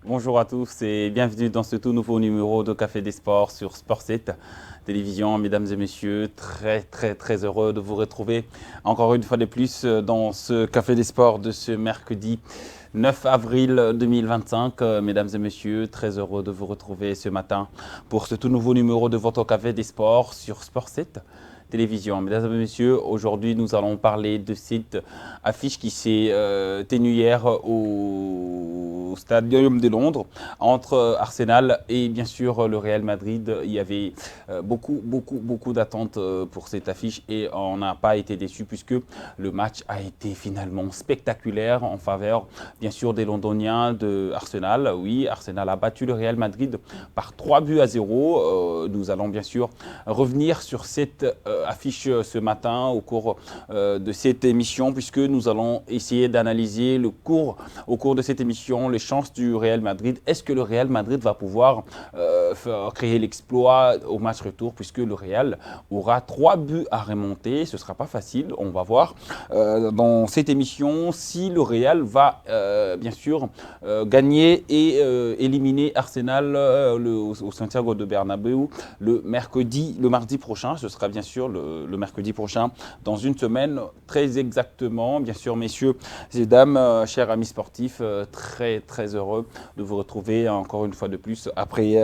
Bonjour à tous et bienvenue dans ce tout nouveau numéro de Café des Sports sur Sport 7 Télévision. Mesdames et messieurs, très heureux de vous retrouver encore une fois de plus dans ce Café des Sports de ce mercredi 9 avril 2025. Mesdames et messieurs, très heureux de vous retrouver ce matin pour ce tout nouveau numéro de votre Café des Sports sur Sport 7 Télévision. Mesdames et messieurs, aujourd'hui nous allons parler de cette affiche qui s'est tenue hier au Stadium de Londres entre Arsenal et bien sûr le Real Madrid. Il y avait beaucoup d'attentes pour cette affiche et on n'a pas été déçus puisque le match a été finalement spectaculaire en faveur bien sûr des Londoniens de Arsenal. Oui, Arsenal a battu le Real Madrid par 3 buts à 0. Nous allons bien sûr revenir sur cette affiche ce matin au cours de cette émission puisque nous allons essayer d'analyser au cours de cette émission les chances du Real Madrid. Est-ce que le Real Madrid va pouvoir créer l'exploit au match retour puisque le Real aura 3 buts à remonter. Ce ne sera pas facile, on va voir dans cette émission si le Real va bien sûr gagner et éliminer Arsenal au Santiago de Bernabéu le mardi prochain. Ce sera bien sûr le mercredi prochain, dans une semaine, très exactement. Bien sûr, messieurs et dames, chers amis sportifs, très heureux de vous retrouver encore une fois de plus après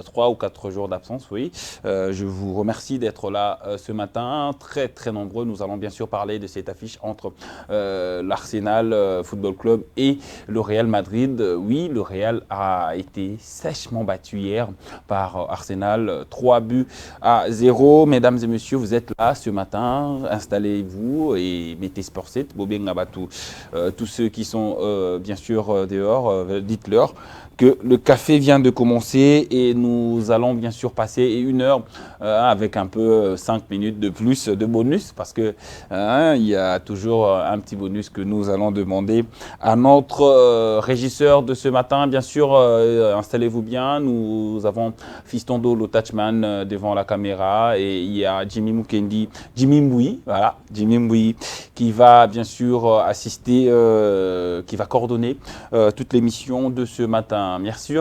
3 ou 4 jours d'absence. Oui, je vous remercie d'être là ce matin, très nombreux. Nous allons bien sûr parler de cette affiche entre l'Arsenal Football Club et le Real Madrid. Oui, le Real a été sèchement battu hier par Arsenal, 3 buts à 0. Mesdames et messieurs, vous êtes là ce matin, installez-vous et mettez Sport 7, Bobé Ngabatou. Tous ceux qui sont bien sûr dehors, dites-leur que le café vient de commencer et nous allons bien sûr passer 1 heure avec un peu 5 minutes de plus de bonus parce que il y a toujours un petit bonus que nous allons demander à notre régisseur de ce matin. Bien sûr, installez-vous bien. Nous avons Fistondo, le touchman, devant la caméra et il y a Jimmy Mukendi, Jimmy Mboui, voilà, Jimmy Mboui qui va bien sûr assister, qui va coordonner toute l'émission de ce matin. Merci.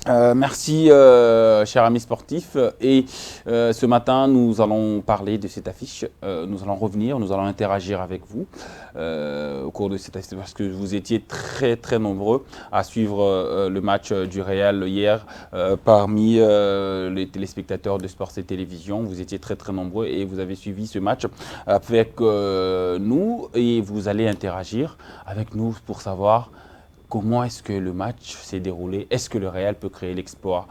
Merci, chers amis sportifs. Et ce matin, nous allons parler de cette affiche. Nous allons revenir, nous allons interagir avec vous au cours de cette affiche parce que vous étiez très nombreux à suivre le match du Real hier parmi les téléspectateurs de Sport et Télévision. Vous étiez très nombreux et vous avez suivi ce match avec nous et vous allez interagir avec nous pour savoir comment est-ce que le match s'est déroulé? Est-ce que le Real peut créer l'exploit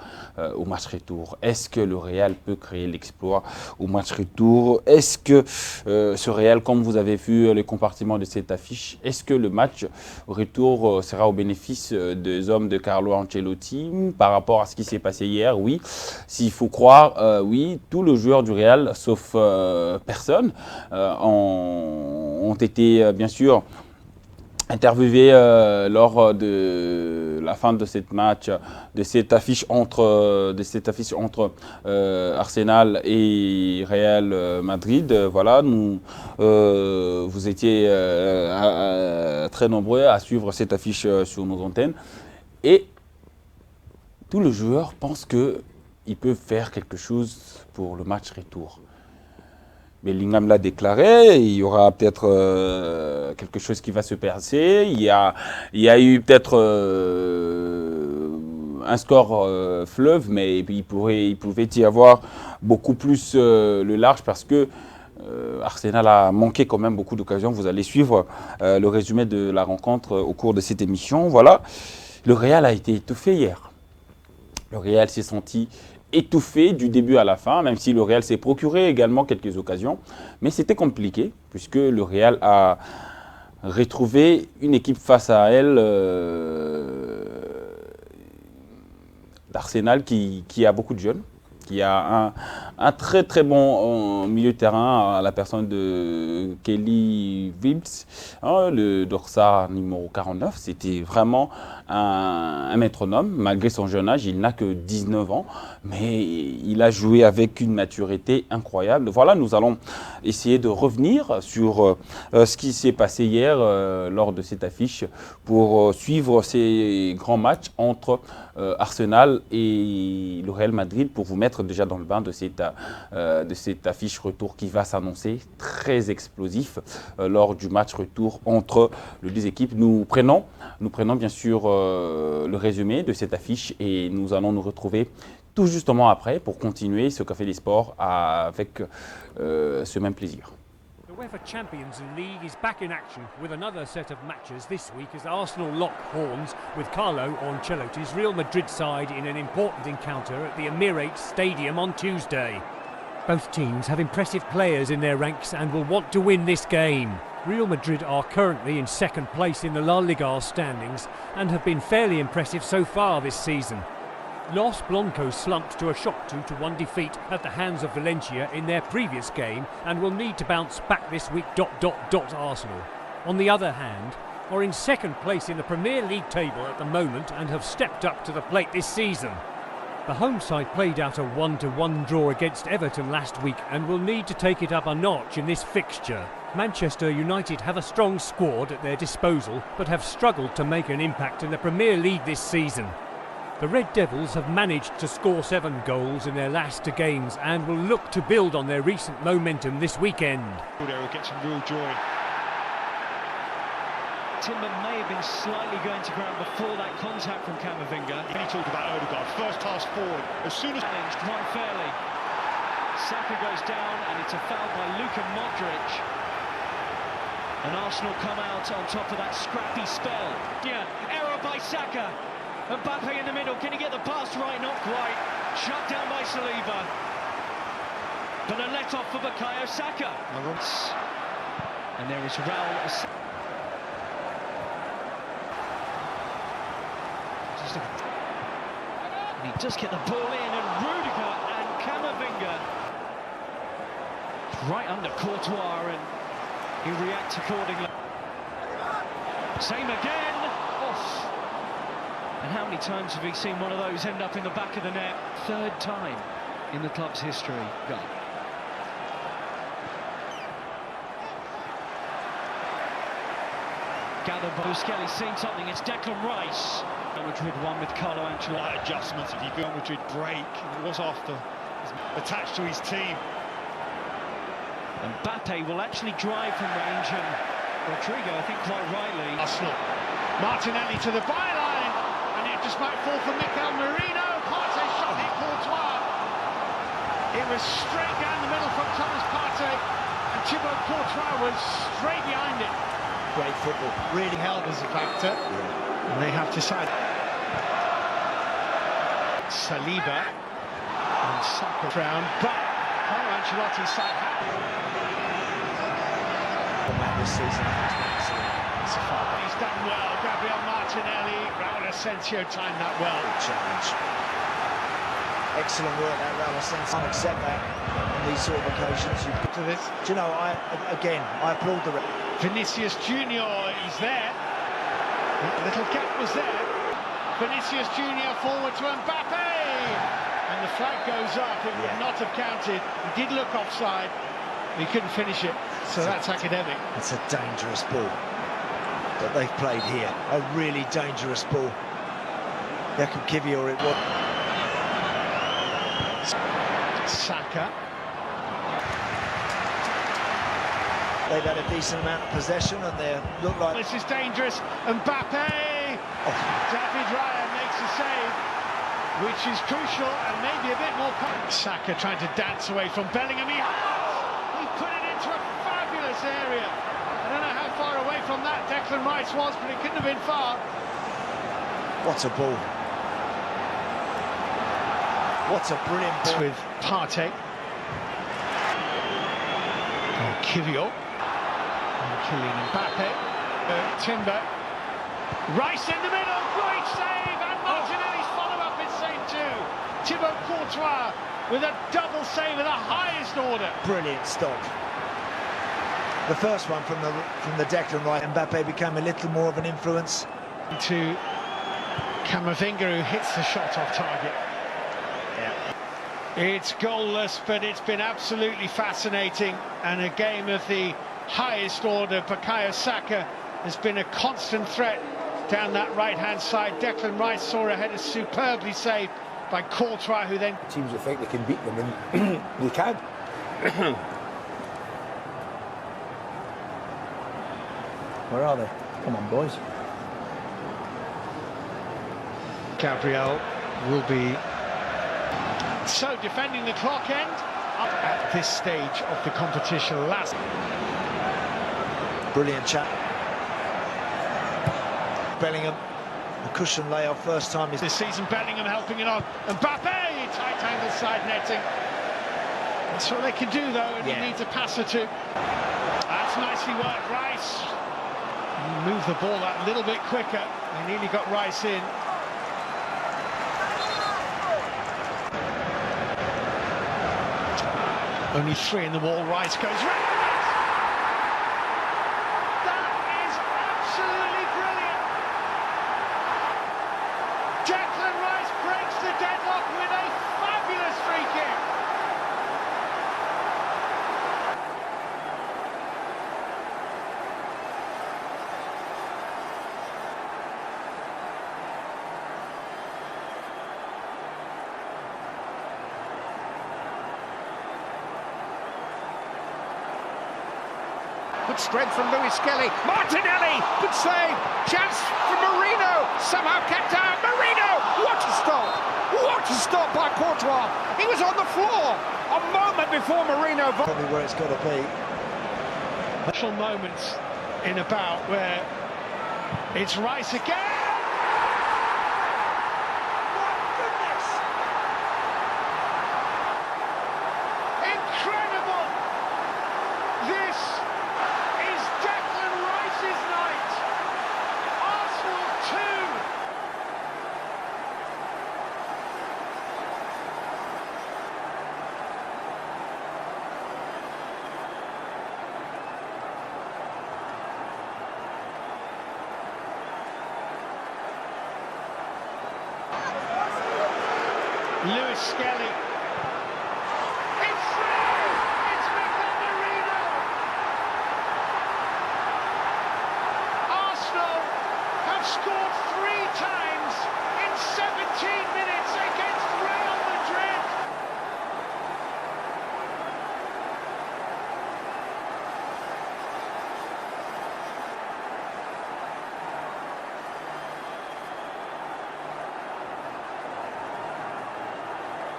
au match retour? Est-ce que le Real peut créer l'exploit au match retour? Est-ce que ce Real, comme vous avez vu les compartiments de cette affiche, est-ce que le match retour sera au bénéfice des hommes de Carlo Ancelotti par rapport à ce qui s'est passé hier? Oui, s'il faut croire, oui, tous les joueurs du Real, sauf personne, ont été bien sûr interviewé lors de la fin de cette match, de cette affiche entre Arsenal et Real Madrid. Voilà, vous étiez très nombreux à suivre cette affiche sur nos antennes. Et tous les joueurs pensent qu'ils peuvent faire quelque chose pour le match retour. Bellingham l'a déclaré, il y aura peut-être quelque chose qui va se passer. Il y a eu peut-être un score fleuve, mais il pouvait y avoir beaucoup plus le large parce que Arsenal a manqué quand même beaucoup d'occasions. Vous allez suivre le résumé de la rencontre au cours de cette émission. Voilà, le Real a été étouffé hier. Le Real s'est senti étouffé du début à la fin, même si le Real s'est procuré également quelques occasions. Mais c'était compliqué, puisque le Real a retrouvé une équipe face à elle d'Arsenal qui a beaucoup de jeunes, qui a un très très bon milieu de terrain à la personne de Kelly Wills, hein, le dorsal numéro 49. C'était vraiment un métronome, malgré son jeune âge, il n'a que 19 ans, mais il a joué avec une maturité incroyable. Voilà, nous allons essayer de revenir sur ce qui s'est passé hier lors de cette affiche pour suivre ces grands matchs entre Arsenal et le Real Madrid, pour vous mettre déjà dans le bain de cette affiche retour qui va s'annoncer très explosif lors du match retour entre les deux équipes. Nous prenons bien sûr le résumé de cette affiche et nous allons nous retrouver tout justement après pour continuer ce Café des Sports avec ce même plaisir. The UEFA Champions League is back in action with another set of matches this week as Arsenal lock horns with Carlo Ancelotti's Real Madrid side in an important encounter at the Emirates Stadium on Tuesday. Both teams have impressive players in their ranks and will want to win this game. Real Madrid are currently in second place in the La Liga standings and have been fairly impressive so far this season. Los Blancos slumped to a shock 2-1 defeat at the hands of Valencia in their previous game and will need to bounce back this week. Arsenal, on the other hand, are in second place in the Premier League table at the moment and have stepped up to the plate this season. The home side played out a 1-1 draw against Everton last week and will need to take it up a notch in this fixture. Manchester United have a strong squad at their disposal but have struggled to make an impact in the Premier League this season. The Red Devils have managed to score 7 goals in their last 2 games and will look to build on their recent momentum this weekend. Will get some real joy. Timber may have been slightly going to ground before that contact from Camavinga. When you talk about Odegaard, first pass forward, as soon as... Quite fairly. Saka goes down and it's a foul by Luka Modric. And Arsenal come out on top of that scrappy spell. Yeah, error by Saka. Mbappe in the middle, can he get the pass right? Not quite. Shut down by Saliba. But a let off for Bukayo Saka. And there is Raul. And he does get the ball in, and Rudiger and Camavinga right under Courtois, and he reacts accordingly. Same again. Off. And how many times have we seen one of those end up in the back of the net? 3rd time in the club's history. Go. Gathered by Skelly, seeing something. It's Declan Rice. Real Madrid won with Carlo Ancelotti. Light adjustments. If you feel Madrid break, it was after attached to his team. And Mbappe will actually drive from range, and Rodrigo, I think quite rightly. Arsenal. Martinelli to the byline, and it just might fall for Mikel Merino. Partey shot hit Courtois. It was straight down the middle from Thomas Partey, and Thibaut Courtois was straight behind it. Great football, really held as a factor, and they have decided. Saliba and Saka round, but Carlo Ancelotti's side this season. He's done well. Gabriel Martinelli, Raul Asensio timed that well. Challenge. Excellent work that Raul Asensio. Can't accept that on these sort of occasions. To this. Do you know, I applaud the Vinicius Junior is there. A little gap was there. Vinicius Junior forward to Mbappe. And the flag goes up. It would not have counted. He did look offside. He couldn't finish it. So that's academic. It's a dangerous ball that they've played here. A really dangerous ball. Jakub Kiwior it was. Saka. They've had a decent amount of possession and they look like... This is dangerous. Mbappe! Oh. David Raya makes a save, which is crucial and maybe a bit more... Saka trying to dance away from Bellingham. He put it into a fabulous area. I don't know how far away from that Declan Rice was, but it couldn't have been far. What a ball. What a brilliant ball. With Partey. And Kiwior. And Kylian Mbappe. Timber. Rice in the middle. Great save. And Martinelli's follow-up is saved too. Thibaut Courtois with a double save of the highest order. Brilliant stop. The first one from the Declan Rice. Mbappe became a little more of an influence. To Camavinga, who hits the shot off target. Yeah. It's goalless, but it's been absolutely fascinating, and a game of the highest order. Bukayo Saka has been a constant threat down that right-hand side. Declan Rice saw a header superbly saved by Courtois, who then... Teams that think they can beat them, and they can. Where are they? Come on, boys. Gabriel will be so defending the clock end at this stage of the competition. Last Brilliant chat. Bellingham, the cushion layoff first time this season. Bellingham helping it on. Mbappe, tight angle side netting. That's what they can do though, and he needs a pass or two. That's nicely worked, Rice. Move the ball that little bit quicker. They nearly got Rice in. Only 3 in the wall. Rice goes right. That is absolutely brilliant. Declan Rice breaks the deadlock with a fabulous free kick. Good strength from Lewis Skelly. Martinelli, good save. Chance for Marino. Somehow kept out. Marino, what a stop. What a stop by Courtois. He was on the floor a moment before Marino. probably where it's got to be. Special moments in a bout where it's Rice again. Incredible! This is Declan Rice's night. Arsenal 2. Lewis Skelly. It's through! It's Mikel Merino! Arsenal have scored 3 times in 17 minutes against Real Madrid.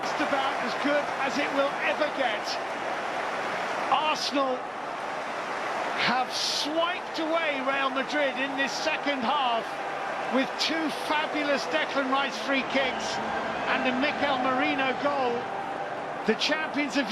Just about as good as it will ever get. Arsenal have swiped away Real Madrid in this second half with 2 fabulous Declan Rice free kicks and a Mikel Merino goal. The champions of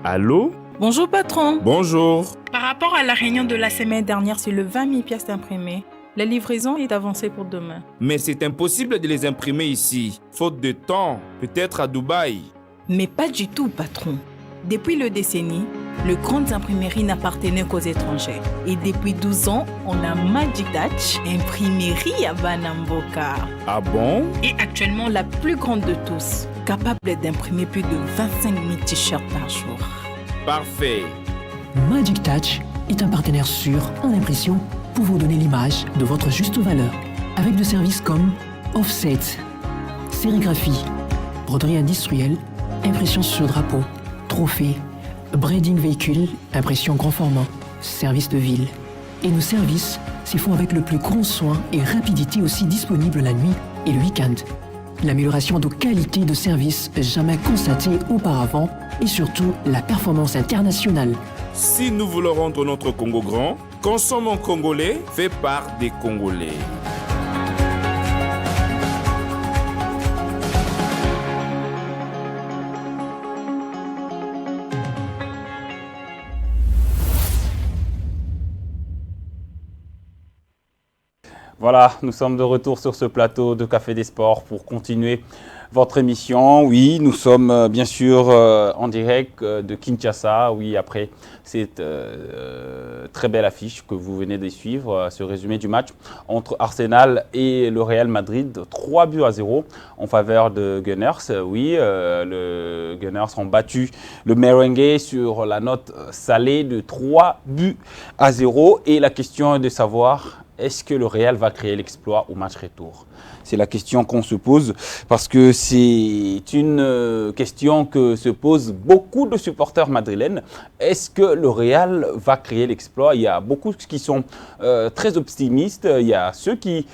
Allô? Bonjour patron. Bonjour. Par rapport à la réunion de la semaine dernière sur le 20 000 pièces imprimées, la livraison est avancée pour demain. Mais c'est impossible de les imprimer ici. Faute de temps, peut-être à Dubaï. Mais pas du tout patron. Depuis le décennie, les grandes imprimeries n'appartenaient qu'aux étrangers. Et depuis 12 ans, on a Magic Touch, imprimerie à Banamboka. Ah bon? Et actuellement la plus grande de tous, capable d'imprimer plus de 25 000 t-shirts par jour. Parfait. Magic Touch est un partenaire sûr en impression pour vous donner l'image de votre juste valeur. Avec des services comme offset, sérigraphie, broderie industrielle, impression sur drapeau, trophée, braiding véhicule, impression grand format, service de ville. Et nos services s'y font avec le plus grand soin et rapidité, aussi disponible la nuit et le week-end. L'amélioration de qualité de service jamais constatée auparavant et surtout la performance internationale. Si nous voulons rendre notre Congo grand, consommons congolais fait par des Congolais. Voilà, nous sommes de retour sur ce plateau de Café des Sports pour continuer votre émission. Oui, nous sommes bien sûr en direct de Kinshasa. Oui, après cette très belle affiche que vous venez de suivre, ce résumé du match entre Arsenal et le Real Madrid. 3-0 en faveur de Gunners. Oui, le Gunners ont battu le Merengue sur la note salée de 3-0. Et la question est de savoir, est-ce que le Real va créer l'exploit au match retour? C'est la question qu'on se pose parce que c'est une question que se posent beaucoup de supporters madrilènes. Est-ce que le Real va créer l'exploit? Il y a beaucoup qui sont très optimistes. Il y a ceux qui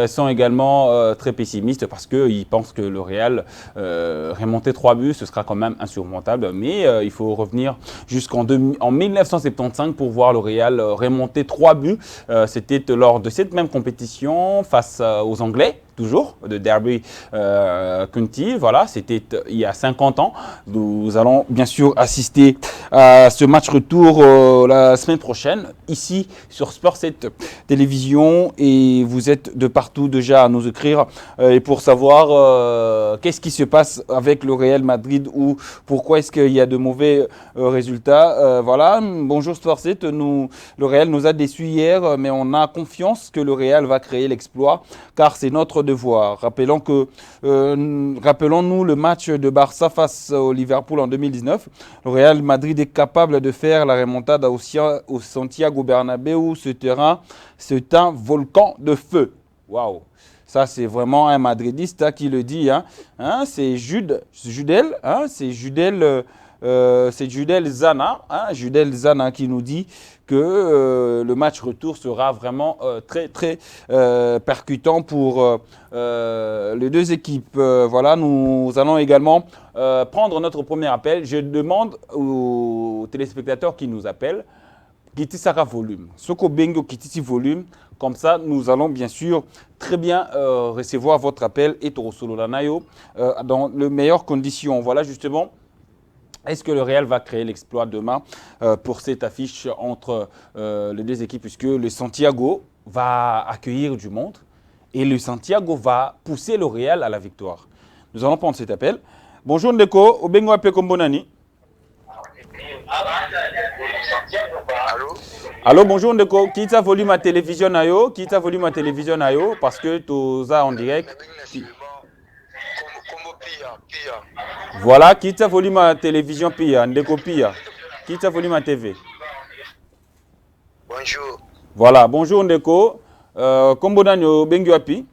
sont également très pessimistes parce qu'ils pensent que le Real remonter 3 buts, ce sera quand même insurmontable. Mais il faut revenir jusqu'en 1975 pour voir le Real remonter 3 buts. C'était lors de cette même compétition face aux Anglais. Toujours, de Derby County, voilà, c'était il y a 50 ans. Nous allons bien sûr assister à ce match retour la semaine prochaine, ici sur Sport 7 Télévision. Et vous êtes de partout déjà à nous écrire et pour savoir qu'est-ce qui se passe avec le Real Madrid ou pourquoi est-ce qu'il y a de mauvais résultats. Voilà, bonjour Sport 7, le Real nous a déçus hier, mais on a confiance que le Real va créer l'exploit car c'est notre devoir. Rappelons-nous le match de Barça face au Liverpool en 2019. Le Real Madrid est capable de faire la remontada au Santiago Bernabéu. Ce terrain, c'est un volcan de feu. Waouh! Ça, c'est vraiment un madridiste qui le dit. C'est Judel Zana, Judel Zana qui nous dit que le match retour sera vraiment très percutant pour les deux équipes. Voilà, nous allons également prendre notre premier appel. Je demande aux téléspectateurs qui nous appellent Kiti Saka volume. Soko Bengo Kiti volume. Comme ça, nous allons bien sûr très bien recevoir votre appel et Torosolo Lanayo dans les meilleures conditions. Voilà justement. Est-ce que le Real va créer l'exploit demain pour cette affiche entre les deux équipes, puisque le Santiago va accueillir du monde et le Santiago va pousser le Real à la victoire. Nous allons prendre cet appel. Bonjour Ndeko, Obengo Ape Kombonani. Allô, bonjour Ndeko, qui t'a volume à télévision ayo, parce que tu as en direct. Voilà, qui t'a volume à télévision Pia, Ndeko Pia. Qui t'a volume à TV. Bonjour. Voilà, bonjour Ndeko. Kombonani Bengu Api.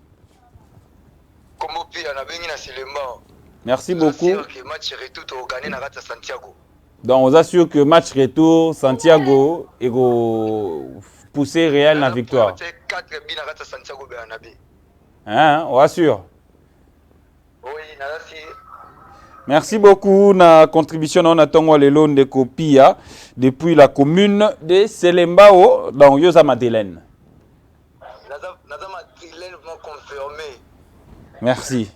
Kombo Pia na bengi na Silemba. Merci beaucoup. Match retour au gagner na Santiago. Donc on assure que match retour Santiago et go pousser Real na victoire. 4 buts na Santiago Bernabéu. On assure. Oui, merci. Merci beaucoup. Na contribution on attend les loans de Kopia depuis la commune de Selembao dans Yosa Madeleine. Naza Madeleine vont confirmer. Merci.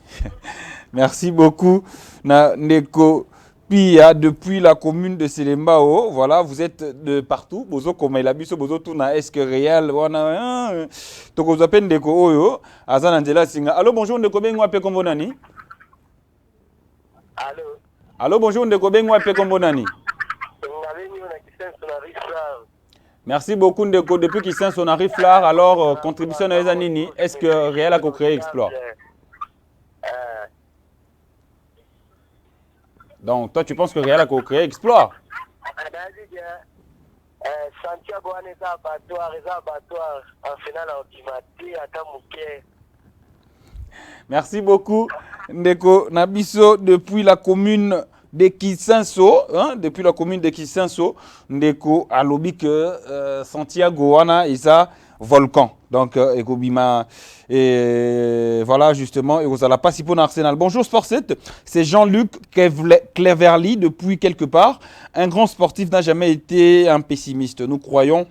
Merci beaucoup. Na Ndeko Pia depuis la commune de Selembao. Voilà, vous êtes de partout. Bozo comme il a biso bozo tuna est-ce que Real wana to ko zapen Ndeko oyo azana ndela singa. Allô, bonjour Ndeko bengo ape kombonani. Allô, bonjour Ndeko bengo ape kombonani. Merci beaucoup Ndeko depuis qu'il s'est son arrive là. Alors contribution à Zanini, est-ce que Real a créé exploit? Donc toi tu penses que Real a créé exploit? Santiago a abattoir en finale automatique à Kamouké. Merci beaucoup Ndeko Nabiso depuis la commune de Kisenso, depuis la commune de Kisenso, Ndeko a lobby que Santiago ana isa volcan. Donc Ekobima et voilà justement et vous allez pas si pour Arsenal. Bonjour Sport 7, c'est Jean-Luc Cleverly depuis quelque part. Un grand sportif n'a jamais été un pessimiste. Nous croyons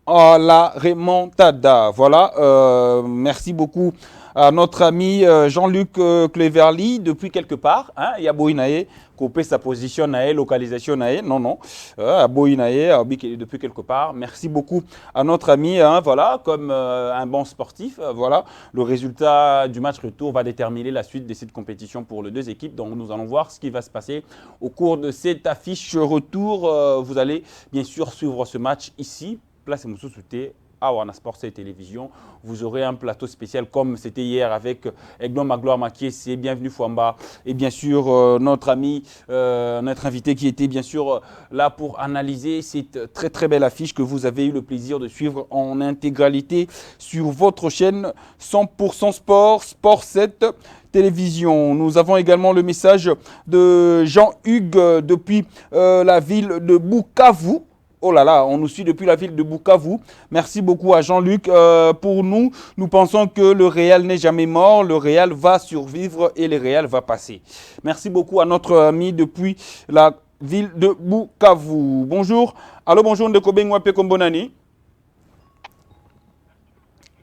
à la remontada. Voilà, merci beaucoup à notre ami Jean-Luc Cleverly depuis quelque part. Il y a Boinae, couper sa position, localisation, non, à Boinae, depuis quelque part. Merci beaucoup à notre ami, voilà, comme un bon sportif. Voilà, le résultat du match retour va déterminer la suite de cette compétition pour les deux équipes. Donc nous allons voir ce qui va se passer au cours de cette affiche retour. Vous allez bien sûr suivre ce match ici. Place Moussouté à Wana Sports et Télévision. Vous aurez un plateau spécial comme c'était hier avec Egnon Magloire Makiese, bienvenue Fouamba et bien sûr notre ami, notre invité qui était bien sûr là pour analyser cette très très belle affiche que vous avez eu le plaisir de suivre en intégralité sur votre chaîne 100% Sport, Sport 7 Télévision. Nous avons également le message de Jean-Hugues depuis la ville de Bukavu. Oh là là, on nous suit depuis la ville de Bukavu. Merci beaucoup à Jean-Luc. Pour nous, nous pensons que le Real n'est jamais mort. Le Real va survivre et le Real va passer. Merci beaucoup à notre ami depuis la ville de Bukavu. Bonjour. Allô, bonjour, Ndeko Bengwape Kombonani.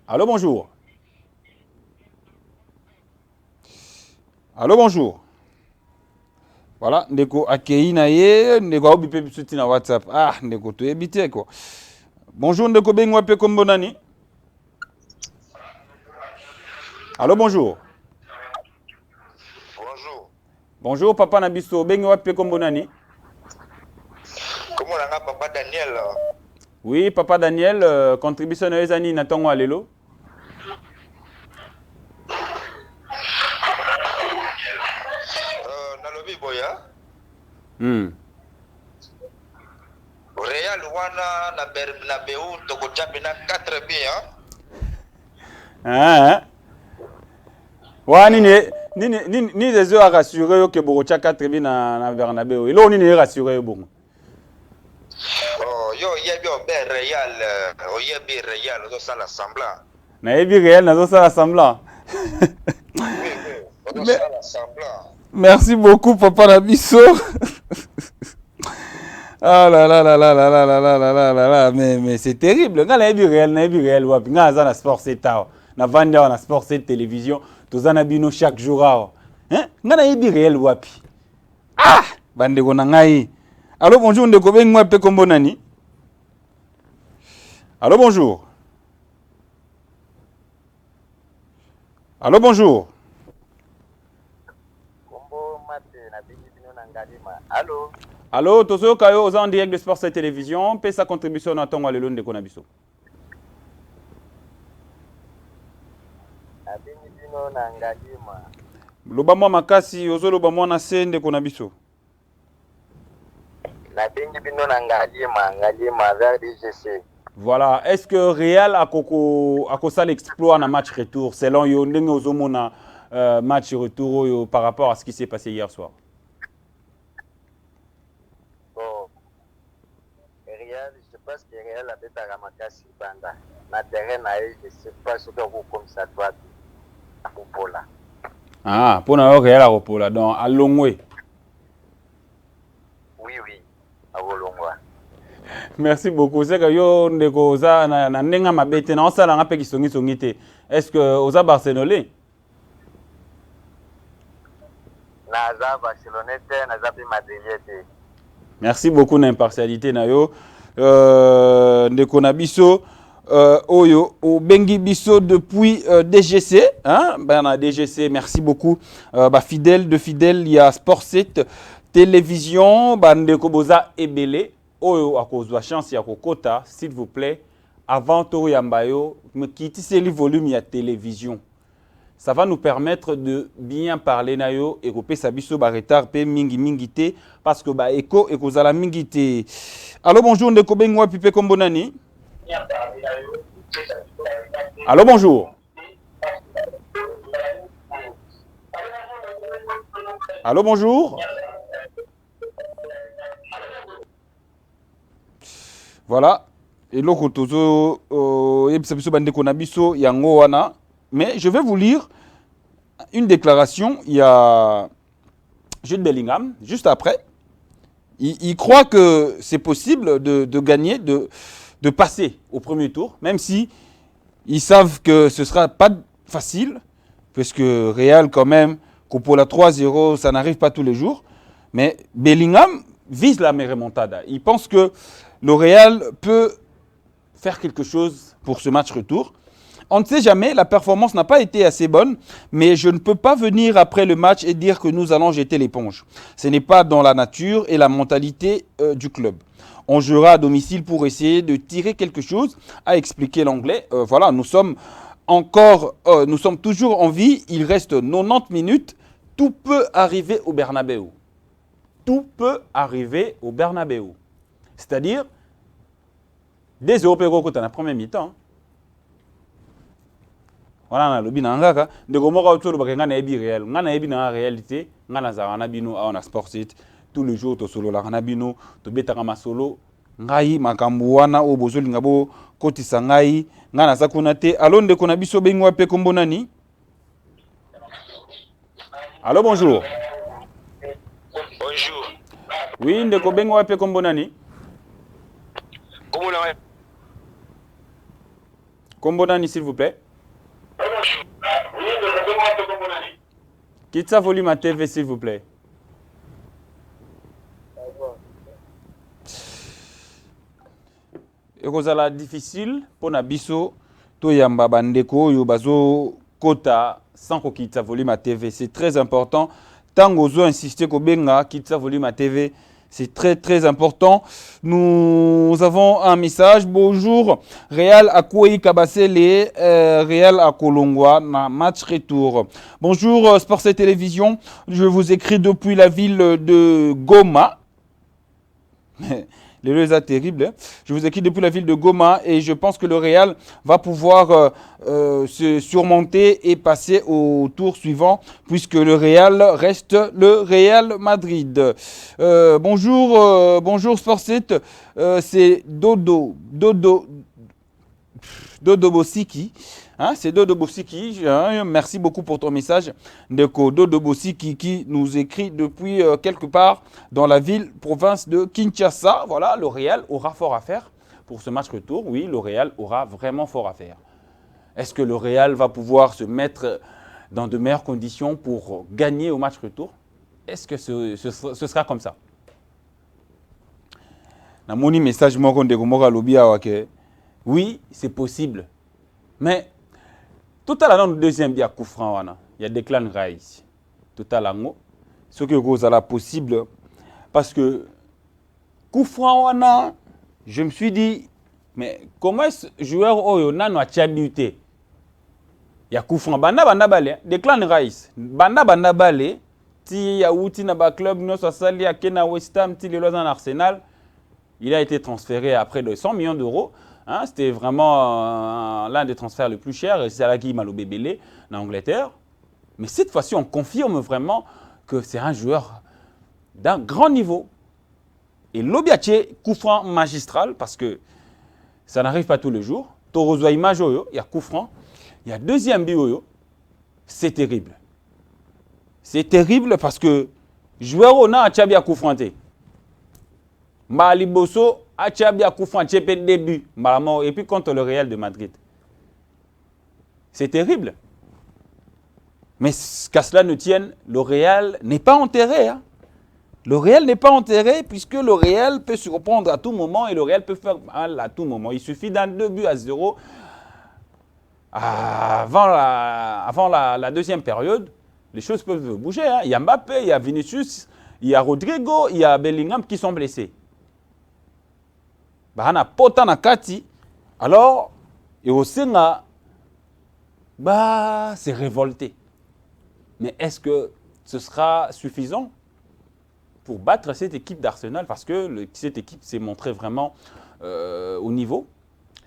Allô, bonjour. Allô, bonjour. Voilà, ndeko akei na ye, ndeko aobipe bisuti na WhatsApp. Ah, ndeko to ebite ko. Bonjour ndeko bengwa pe kombonani. Allô, bonjour. Bonjour. Bonjour papa Nabiso, bengwa pe kombonani. Comment on a papa Daniel? Oui, papa Daniel, contribution na ezani na tongo alelo. Real wana na Bernabeu tokochape na 4 buts Wani ni des heures rassuré que bokocha 4 buts na Bernabeu. Et là on est rassuré bon. Oh yo yebi o be Real o yebi Real zo sala semblant. Na yebi Real na zo sala semblant. Oui, sala semblant. Merci beaucoup, Papa Nabiso. Ah là là là là là là là là là là là, mais c'est terrible. Quand on a vu réel, wapi. Quand on a sport c'est tard, na vendre on a sport c'est télévision, tous on a bino chaque jour. Hein? Quand on a vu réel, wapi. Ah, bande konangai. Allô, bonjour, ndeko bengwa pe kombonani. Allô, bonjour. Allô, bonjour. Allô. Allô, Tozo Kayo, aux en direct de Sport et Télévision, paie sa contribution à ton walelon de Konabiso. Lobamo makasi, ozo lobamo na scène de Konabiso. Voilà, est-ce que Real a ça l'exploit dans match retour selon yo ndenge ozomona match retour par rapport à ce qui s'est passé hier soir? Je pense que Real a fait un makasi banda. Na terrain je sais pas ce que vous comme ça doit pour là. Ah, pour na Real a repola donc à Longwe. Oui, à Longwa. Merci beaucoup. C'est que yo ndeko za na ndenga mabete na osala nga pe kisongi te. Est-ce que oza Barcelonais? Naza Barcelonais, naza pe Madrid. Merci beaucoup d'impartialité nayo. Ndeko na biso oyo au bengi biso depuis DGC hein bana DGC, merci beaucoup fidèle il y a Sport 7 Télévision bandeko boza ebele oyo akozwa chance ya kokota s'il vous plaît avant to yambayo me kitiseli volume ya télévision. Ça va nous permettre de bien parler nayo et couper sa biso ba retard pe mingi te parce que ba eko ekozala mingi te. Allô, bonjour, ndeko bengwa pipe kombonani. Allô, bonjour. Allô, bonjour. Voilà. Et loko tozo yebisa biso bandeko na biso yango wana. Mais je vais vous lire une déclaration. Il y a Jude Bellingham, juste après. Il croit que c'est possible de gagner, de passer au premier tour, même si ils savent que ce ne sera pas facile, puisque Real quand même, pour la 3-0, ça n'arrive pas tous les jours. Mais Bellingham vise la remontada. Il pense que le Real peut faire quelque chose pour ce match retour. On ne sait jamais, la performance n'a pas été assez bonne, mais je ne peux pas venir après le match et dire que nous allons jeter l'éponge. Ce n'est pas dans la nature et la mentalité du club. On jouera à domicile pour essayer de tirer quelque chose, a expliqué l'anglais. Voilà, nous sommes toujours en vie, il reste 90 minutes, tout peut arriver au Bernabéu. Tout peut arriver au Bernabéu. C'est-à-dire, des Européens dans la première mi-temps. Voilà, le bin angaka de gomora autour de ngana ebi réel ngana ebi na réalité ngana za bino a on a sport site tous les jours to solo la ngana bino to betaka masolo ngai makambo wana o bozoli ngabo kotisa ngai ngana sakuna te alonde kona biso bengwa pe kombo nani. Allô, bonjour. Bonjour. Oui, ndeko bengwa pe kombo nani. Kombo nani s'il vous plaît. Quitte sa volume à TV, s'il vous plaît. Ekozala difficile pour Nabiso, to yamba bandeko yo bazo kota sans ko quitte sa volume à TV. C'est très important. Tant ozo insister ko benga quitte sa volume à TV. C'est très très important. Nous avons un message. Bonjour. Real Akouei Kabasele, Real Akolongwa, match retour. Bonjour Sport 7 Télévision. Je vous écris depuis la ville de Goma. Les deux est terrible. Je vous écris depuis la ville de Goma et je pense que le Real va pouvoir se surmonter et passer au tour suivant puisque le Real reste le Real Madrid. Bonjour Sport 7, c'est Dodo Bossiki. Hein, c'est Dodo Bossiki. Merci beaucoup pour ton message. Dodo Bossiki qui nous écrit depuis quelque part dans la ville, province de Kinshasa. Voilà, le Real aura fort à faire pour ce match retour. Oui, le Real aura vraiment fort à faire. Est-ce que le Real va pouvoir se mettre dans de meilleures conditions pour gagner au match retour? Est-ce que ce sera comme ça? Namoni message oui, c'est possible. Mais tout à l'heure, deuxième dia coup franc, il y a des clans raïs. Tout à l'heure, ce que vous avez possible, parce que coup franc, je me suis dit, mais comment est-ce que joueur oyo nano a tchabuté? Il y a coup franc, banda balé, des clans raïs, banda balé, ti ya outi na ba club no sali ya Kena West Ham, ti le en Arsenal, il a été transféré à près de 100 millions d'euros. Hein, c'était vraiment l'un des transferts les plus chers. C'est la Guy Malobébélé en Angleterre. Mais cette fois-ci, on confirme vraiment que c'est un joueur d'un grand niveau. Et l'Obiache, coup franc magistral, parce que ça n'arrive pas tous les jours. Torozoa Imajo, il y a coup franc. Il y a deuxième bio, c'est terrible. C'est terrible parce que joueur on a Tchabia coup franc. Maliboso Achabia Koufran Tchépé début, et puis contre le Real de Madrid. C'est terrible. Mais qu'à cela ne tienne, le Real n'est pas enterré. Hein. Le Real n'est pas enterré puisque le Real peut se reprendre à tout moment et le Real peut faire mal à tout moment. Il suffit d'un 2-0 avant la deuxième période. Les choses peuvent bouger. Hein. Il y a Mbappé, il y a Vinicius, il y a Rodrigo, il y a Bellingham qui sont blessés. Bahana pota na kati, alors et au Sénat, c'est révolté. Mais est-ce que ce sera suffisant pour battre cette équipe d'Arsenal? Parce que cette équipe s'est montrée vraiment au niveau.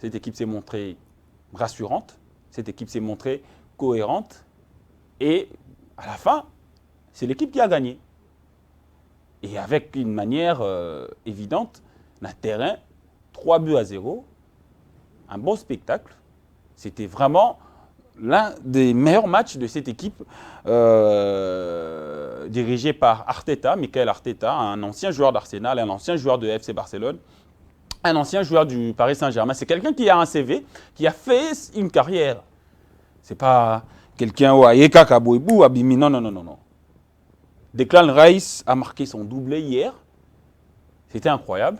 Cette équipe s'est montrée rassurante. Cette équipe s'est montrée cohérente. Et à la fin, c'est l'équipe qui a gagné. Et avec une manière évidente, le terrain, 3-0, un bon spectacle. C'était vraiment l'un des meilleurs matchs de cette équipe dirigée par Arteta, Michael Arteta, un ancien joueur d'Arsenal, un ancien joueur de FC Barcelone, un ancien joueur du Paris Saint-Germain. C'est quelqu'un qui a un CV, qui a fait une carrière. C'est pas quelqu'un où Ayeka Kaboibou, Abimi, non. Declan Rice a marqué son doublé hier. C'était incroyable.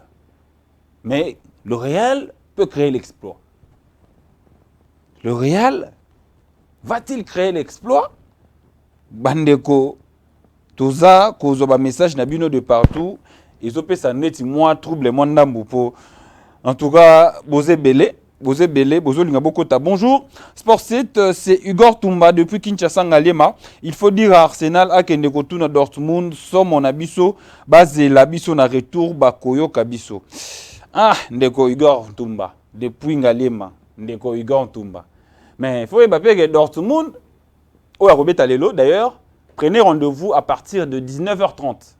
Mais le Real peut créer l'exploit. Le Real va-t-il créer l'exploit? Bandeko, Toza, Kozoba message Nabino de partout. Ils ont fait ça net, moi, trouble, mon dame, pour. En tout cas, Bosé Belé, Bozo Lingabokota. Bonjour, Sport 7, c'est Hugo Tumba depuis Kinshasa Ngalema. Il faut dire à Arsenal, à Kendeko Tuna Dortmund, somme mon abisso, basé l'abisso na retour, Bakoyo Kabiso. Ah, Ndeko Hugo Tumba, depuis Ngalema, Ndeko Hugo Tumba. Mais il faut que Dortmund, ou à Robert Alelo d'ailleurs, prenez rendez-vous à partir de 19h30.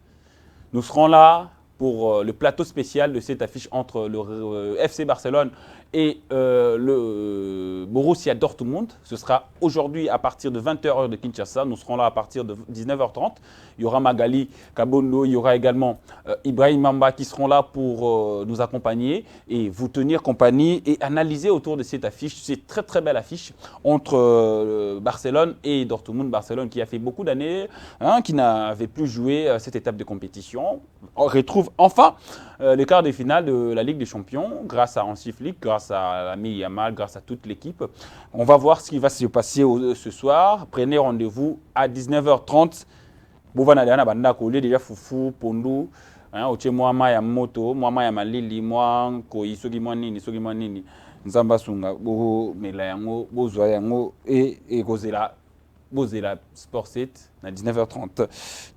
Nous serons là pour le plateau spécial de cette affiche entre le FC Barcelone et le Borussia Dortmund. Ce sera aujourd'hui à partir de 20h heure de Kinshasa. Nous serons là à partir de 19h30. Il y aura Magali Kabondo, il y aura également Ibrahim Mamba qui seront là pour nous accompagner et vous tenir compagnie et analyser autour de cette affiche. C'est très très belle affiche entre Barcelone et Dortmund. Barcelone qui a fait beaucoup d'années, qui n'avait plus joué cette étape de compétition. On retrouve enfin les quarts de finale de la Ligue des Champions grâce à Hansi Flick, grâce à l'ami Yamal, grâce à toute l'équipe. On va voir ce qui va se passer ce soir. Prenez rendez-vous à 19h30. Bouvana Diana Banda Kolé, déjà Foufou, Pondou, Oche Moama ya Moto, Moama ya Malili, Moa, Koi, Sogi Manini, Nzamba Sunga, Boho, Melayango, Bozoyango et Gozela. Bozela Sport 7 à 19h30.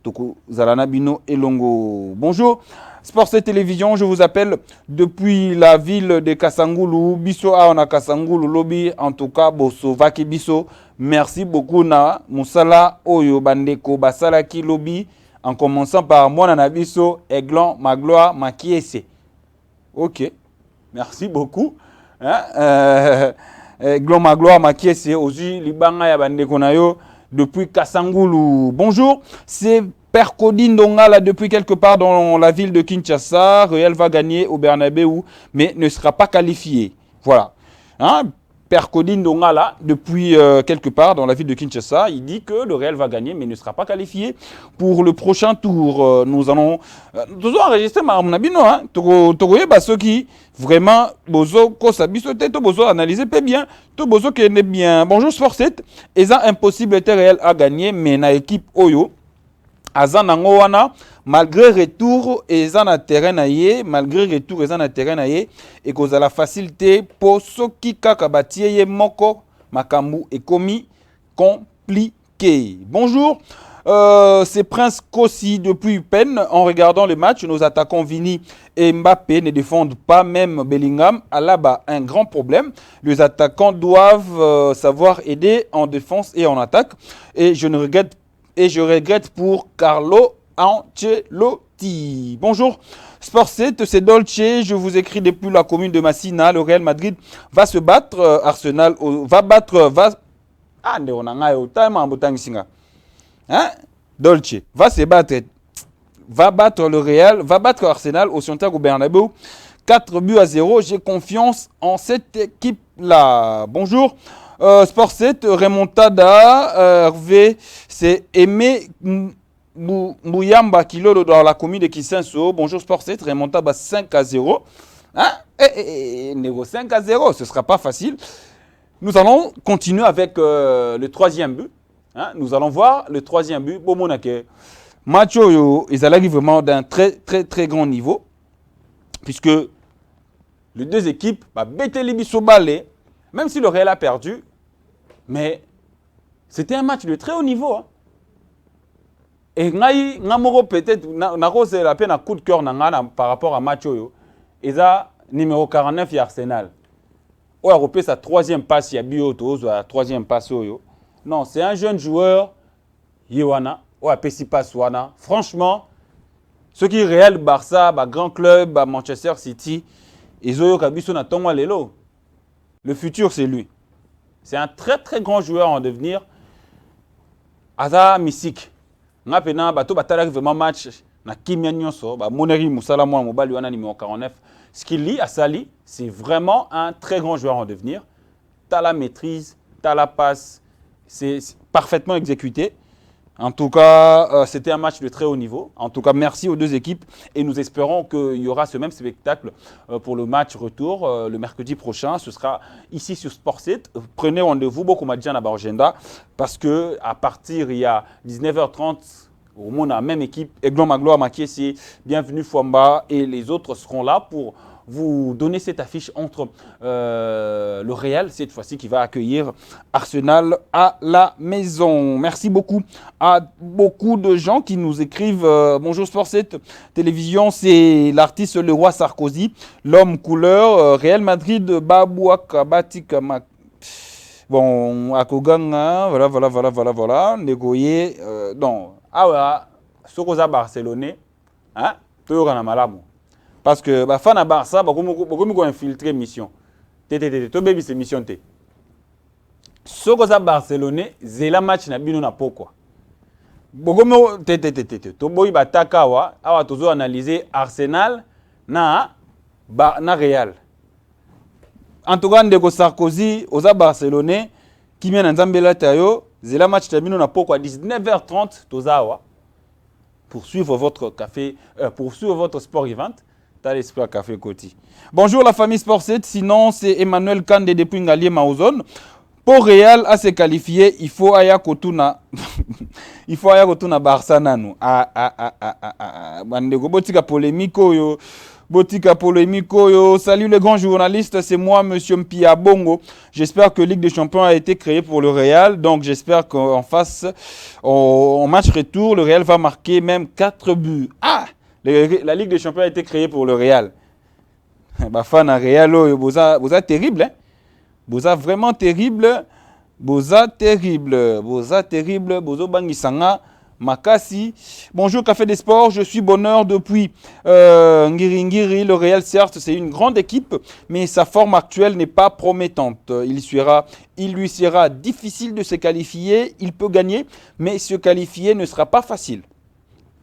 Toko Zalana Bino et Longo. Bonjour, Sport 7 Télévision, je vous appelle depuis la ville de Kasangulu. Biso a on a Kasangulu lobby, en tout cas Boso Vaki Biso. Merci beaucoup na Musala Oyo Bandeko Basalaki lobby en commençant par moi Nana Biso Aiglon Magloire Makiese. OK. Merci beaucoup. Gloma Gloire Makiese aussi Libanga ya Bandeko Nayo depuis Kasangulu. Bonjour, c'est Perkodine Dongala depuis quelque part dans la ville de Kinshasa. Real va gagner au Bernabeu mais ne sera pas qualifié. Voilà. Perkodine Dongala depuis quelque part dans la ville de Kinshasa, il dit que le Real va gagner mais ne sera pas qualifié pour le prochain tour. Nous allons toujours enregistrer mon abino Togoye Basoki vraiment bozo kosabiso teto bozo analyser peu bien to bozo qui est bien. Bonjour Sport 7, eza impossible était Real à gagner mais na équipe Oyo Azanango wana malgré retour eza na terrain na ye et cause la facilité pour soki kaka batie ye moko makambu ekomi compliqué. Bonjour, c'est Prince Kossi depuis Penn. En regardant le match, nos attaquants Vini et Mbappé ne défendent pas, même Bellingham. Alaba, un grand problème. Les attaquants doivent savoir aider en défense et en attaque. Et je regrette pour Carlo Ancelotti. Bonjour, Sport 7, c'est Dolce. Je vous écris depuis la commune de Massina. Le Real Madrid va se battre. Arsenal va battre. Dolce va se battre. Va battre le Real. Va battre Arsenal au Santiago Bernabéu. 4-0. J'ai confiance en cette équipe-là. Bonjour. Sport 7, Remontada, Hervé, c'est Aimé Mouyamba Kilolo dans la commune de Kisenso. Bonjour Sport 7, Remontada 5-0. Négo 5-0, ce ne sera pas facile. Nous allons continuer avec le troisième but. Nous allons voir le troisième but. Bomonake, Macho, ils arrivent vraiment d'un très très très grand niveau. Puisque les deux équipes, Beteli Sobale, même si le Real a perdu, mais c'était un match de très haut niveau. Et Namoro peut-être, c'est la peine à coup de cœur par rapport à Macho. Et ça, numéro 49, il y a Arsenal. Ou Europé, sa troisième passe, il y a Bioto, la troisième passe. Non, c'est un jeune joueur, Yewana, ou à Pessipas Wana. Franchement, ceux qui Real, Barça, grand club, Manchester City, ils ont eu na Tonga Lelo. Le futur, c'est lui. C'est un très très grand joueur en devenir. Aza Misik. Nga pena bato batala vraiment match na Kimia Nyonso, ba Moneri Musala moi mobali wana numéro 49 Skilly, Asali, c'est vraiment un très grand joueur en devenir. Tu as la maîtrise, tu as la passe, c'est parfaitement exécuté. En tout cas, c'était un match de très haut niveau. En tout cas, merci aux deux équipes et nous espérons qu'il y aura ce même spectacle pour le match retour le mercredi prochain. Ce sera ici sur Sport 7. Prenez rendez-vous, beaucoup m'a dit à Bargenda, parce qu'à partir, il y a 19h30, au moins la même équipe, Aiglon Magloire Makiesi, Bienvenue Fouamba et les autres seront là pour vous donner cette affiche entre le Real, cette fois-ci, qui va accueillir Arsenal à la maison. Merci beaucoup à beaucoup de gens qui nous écrivent bonjour Sport 7 Télévision, c'est l'artiste Le Roi Sarkozy, l'homme couleur, Real Madrid, Babouaka, Batika, bon, Akoganga, voilà, Négoye, non, ah ouais, Sokoza Barcelone, hein, Toyora Malamu. Parce que les fans de Barça, beaucoup infiltré mission. Tu baby c'est mission. Ce que ça Barcelone, c'est la match na bino na pourquoi. Beaucoup to boy bataka wa, awa tozo analyser Arsenal na Real. En tout cas, ndeko Sarkozy, oza Barcelone, qui vient nzambela tayo, c'est la match na bino na pourquoi 19h30 toza wa. Pour suivre votre café, pour suivre votre sport event. T'as l'esprit à Café Côté. Bonjour la famille Sport 7, sinon c'est Emmanuel Kande depuis Ngalié Maozone. Pour Real à se qualifier, il faut aya kotuna il faut aya kotuna Barça nanu. Bandeko botika polémico yo. Botika polémico yo. Salut les grands journalistes, c'est moi monsieur Mpia Bongo. J'espère que Ligue des Champions a été créée pour le Real, donc j'espère qu'en face en match retour, le Real va marquer même 4 buts. La Ligue des Champions a été créée pour le Real. Bafana Real, boza terrible, hein? Boza vraiment terrible. Boza terrible. Bozo Bangisanga, Makasi. Bonjour Café des Sports, je suis bonheur depuis Ngiri. Le Real, certes, c'est une grande équipe, mais sa forme actuelle n'est pas promettante. Il lui sera difficile de se qualifier. Il peut gagner, mais se qualifier ne sera pas facile.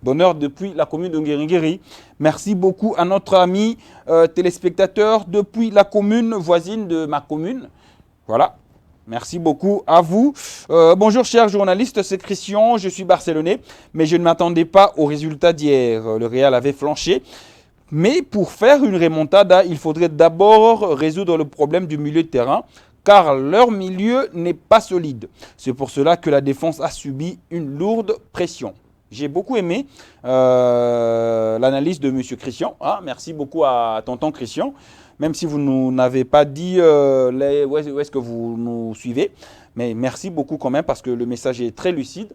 Bonheur depuis la commune de Ngiri. Merci beaucoup à notre ami téléspectateur depuis la commune voisine de ma commune. Voilà. Merci beaucoup à vous. Bonjour chers journalistes, c'est Christian, je suis barcelonais, mais je ne m'attendais pas au résultat d'hier. Le Real avait flanché. Mais pour faire une remontada, il faudrait d'abord résoudre le problème du milieu de terrain, car leur milieu n'est pas solide. C'est pour cela que la défense a subi une lourde pression. J'ai beaucoup aimé l'analyse de M. Christian. Merci beaucoup à tonton Christian. Même si vous n'avez pas dit où est-ce que vous nous suivez. Mais merci beaucoup quand même parce que le message est très lucide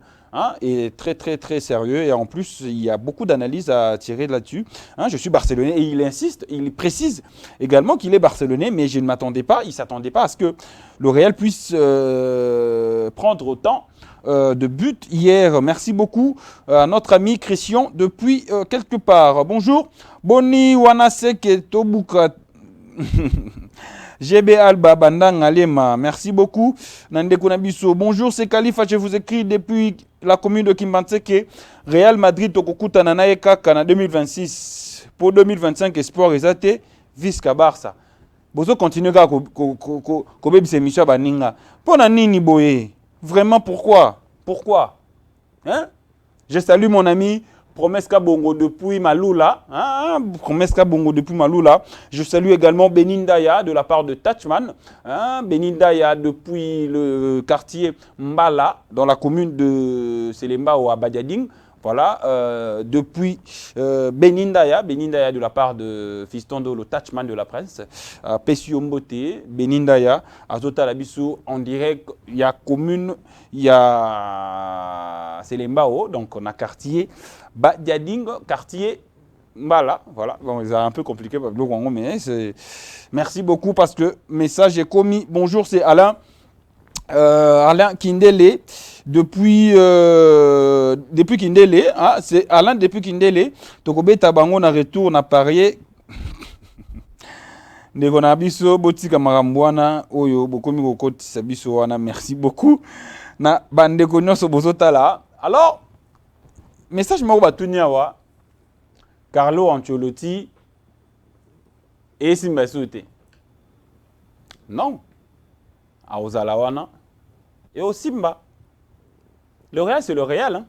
et très très très sérieux. Et en plus, il y a beaucoup d'analyses à tirer là-dessus. Je suis barcelonais et il insiste, il précise également qu'il est barcelonais. Mais je ne m'attendais pas, il ne s'attendait pas à ce que le Real puisse prendre autant de but hier. Merci beaucoup à notre ami Christian depuis quelque part. Bonjour. Boni Wanaseke Tobuka. GB Alba Bandang Alema. Merci beaucoup. Nandeko Nabiso. Bonjour, c'est Khalifa. Je vous écris depuis la commune de Kimbanseke. Real Madrid Tokokuta Nanaeka Kana 2026. Pour 2025, Espoir Ezate. Visca Barça. Bozo continue à kobebi se Michel Baninga. Pona nini boye. Vraiment, pourquoi? Je salue mon ami Promesse Kabongo depuis Maloula. Promesse Kabongo depuis Maloula. Je salue également Benindaya de la part de Touchman. Benindaya depuis le quartier Mbala, dans la commune de Selemba ou Abadiading. Voilà, depuis Benindaya de la part de Fistondo, le Touchman de la presse, Pessiombote, Benindaya, Azota Labiso, en direct, il y a commune, il y a Selembao, donc on a quartier Badiading, quartier Mbala, voilà, bon, c'est un peu compliqué, mais merci beaucoup parce que message est commis. Bonjour, c'est Alain. Alain Kindele depuis Kindele, c'est Alain depuis Kindele. Tokobe tabango na retour na parier. Ndeko na biso botika marambwana oyo bokomi kokoti sabiso wana. Merci beaucoup na bandeko nyonso bozotala. Alors message moko batunia wa Carlo Ancelotti Et Simba Souté. Non. À Ozalawana. Et au Simba. Le Real, c'est le Real. Hein?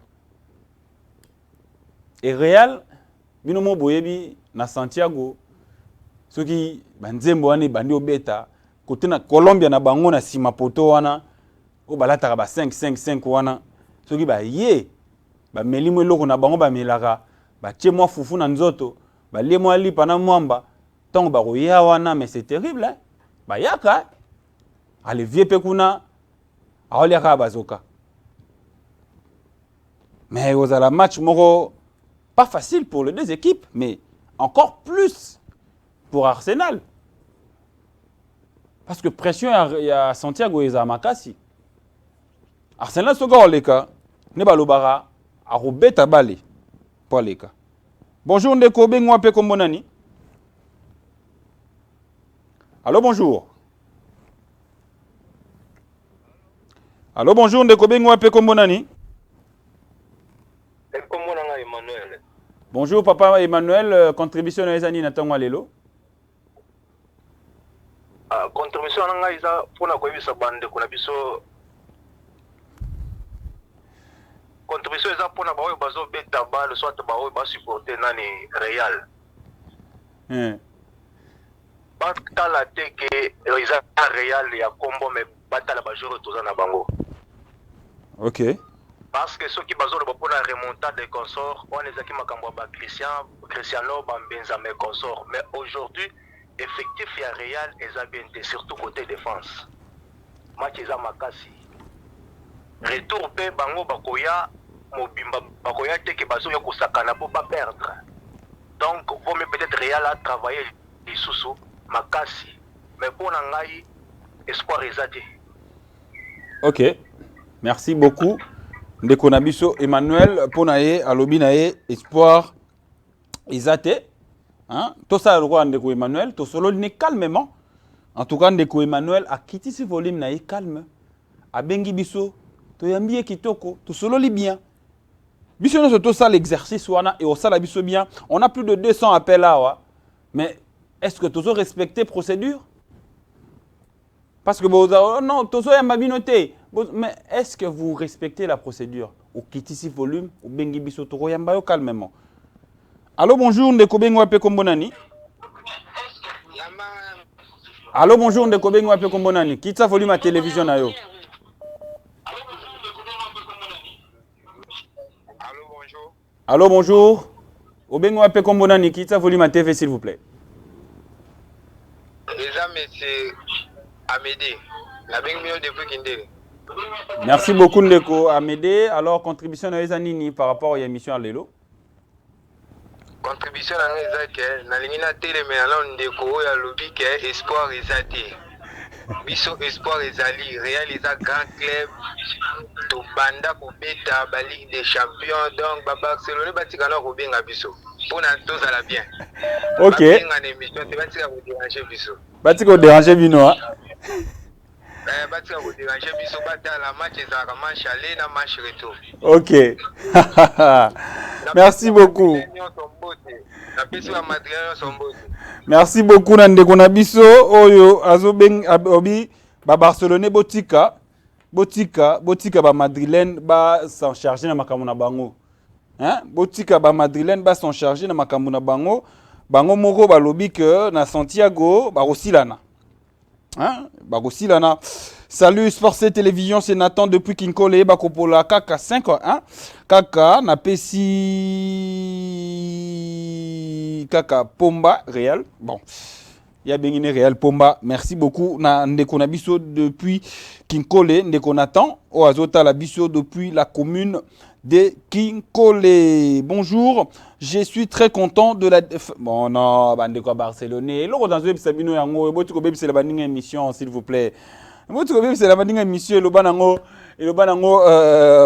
Et Real, binomo boyebi na Santiago. Ceux qui banzembo ane bandi obeta. Côté na Colombia na bango na simapoto wana. O balata ba 5-5-5 wana. Ceux qui ba ye. Ba melimo loko na bango ba melaka. Ba tche moi fufu na nzoto. Ba lie moi lipa na mwamba. Tant ba roya wana, mais c'est terrible. Hein? Ba yaka. Ale vie pekuna. Aoliaka bazoka. Mais vous avez la match moro pas facile pour les deux équipes, mais encore plus pour Arsenal. Parce que pression il y a Santiago et Makassi. Arsenal se gare les cas. Ne balobara a robeta balé pour les cas. Bonjour Ndeko Bengwa pe kombonani. Allô bonjour. Allô bonjour Ndeko Bengwa pe kombonani. Emmanuel. Bonjour papa Emmanuel, contribution à les années Natangwa Lelo. Contribution à Naïsa pour la cohésion bande qu'on a biso. Contribution à pour la baoue bazo beta bal soit baoue bas supporter nani Real. Pas la teke Real ya combo mais bata la bajoro toza na bango. Ok. Parce que ceux qui basent pour la remontade des consorts, on les a qui m'accompagnent Cristiano, Benzema et consorts. Mais aujourd'hui, effectif il y a Real et Zabente, surtout côté défense. Match est à Makassi. Retour pe bango bakoya mobimba bakoya teke bazo ya kusakana pour pas perdre. Donc vaut mieux peut-être Real a travaillé les sous Makassi. Mais pour Nangai, espoir exaté. Ok. Merci beaucoup. Ndeko Nabiso Emmanuel Ponaye Alobinaye espoir Isate. Hein? Tout ça le roi Ndeko Emmanuel, tout solo n'est calmement. En tout cas Ndeko Emmanuel a quitté ce volume naïe calme. A bengi biso, to yambie kitoko, tout solo li bien. Biso nous tout ça l'exercice wana et au sala biso bien. On a plus de 200 appels là. Mais est-ce que tous respecté procédure? Parce que non, tous yamba binoté. Mais est-ce que vous respectez la procédure? Ou quittez ce volume, ou bengi biso toro yamba yo calmement. Allô, bonjour, Ndeko Bengwa pe kombonani. Allô, bonjour, Ndeko Bengwa pe kombonani. Quitte ça volume à télévision na yo. Allô, bonjour. Allô, bonjour. Obengwa pe kombonani, quitte ça volume à TV s'il vous plaît. Déjà, monsieur Amédée, la bengi depuis Kindé. Merci beaucoup Ndeko Amédée. Alors, contribution à Ezanini par rapport à l'émission à Lelo. Contribution à Ezake, na lingina télé mais alors Ndeko ya lobby que espoir ezate. Biso espoir ezali, réalisa grand club to banda ko beta ba Ligue des Champions donc ba Barcelone batikana ko benga biso. Pona tous à la bien. OK. Benga émission te batika ko déranger biso. Batika ko déranger bino. Ok. Merci beaucoup. Merci beaucoup Ndeko Nabiso oyo azobeng obi ba Barcelone botika ba Madrilène ba s'en charger na makambo na bango. Hein? Botika ba Madrilène ba s'en charger na makambo na bango. Bango moko ba lobi que na Santiago ba rosilana. Hein? Bagosilana. Salut Sport C Télévision, c'est Nathan depuis Kinkole, Bakopola, Kaka 5, hein? Kaka, Napesi, Kaka, Pomba, Réal. Bon, il y a bien une Réal Pomba. Merci beaucoup. Ndeko Nabiso depuis Kinkole, Ndeko Nathan, Oazota Labiso depuis la commune de Kinkole. Bonjour, je suis très content de la... Bon, non, Ndeko Barcelone. L'eau dans le Sabino Yango, c'est la banding émission, s'il vous plaît. C'est la banding émission, le banango,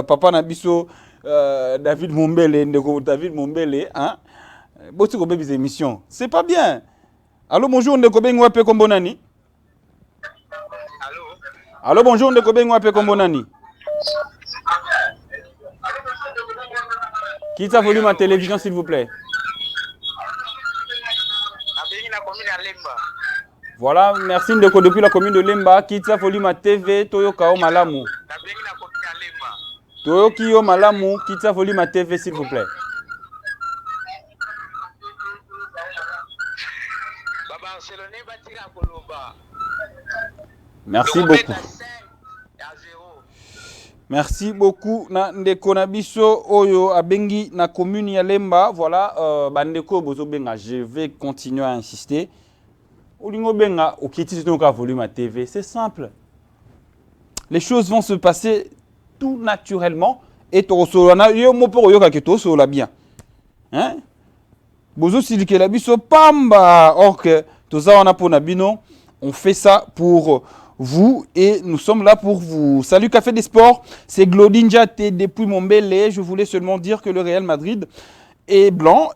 Papa Nabiso, David Mombele, Ndeko David Mombele, hein? C'est émission. C'est pas bien. Allô, bonjour, Ndeko Bengwa pe kombonani. Allô, bonjour, Ndeko Bengwa pe kombonani. Quitte sa volume à télévision, s'il vous plaît. Voilà, merci Ndeko depuis la commune de Lemba. Kitsa Folima TV, Toyoka O Malamu. Toyoki O Malamu, Kitsa Folima TV, s'il vous plaît. Merci beaucoup. Merci beaucoup. Na Ndeko Nabiso Oyo Abengi na commune ya Lemba. Voilà, Bandeko Bozo Benga, je vais continuer à insister. Olingo Benga, Okiti Toyoka Volume TV, c'est simple. Les choses vont se passer tout naturellement. Et Torosolana, yo moporo yoka ke Torosola bien. Hein? Bozo Silike Labiso Pamba. Or que Toza wana po Nabino, on fait ça pour vous et nous sommes là pour vous. Salut Café des Sports, c'est Glodinja T depuis Montbelé. Je voulais seulement dire que le Real Madrid est blanc.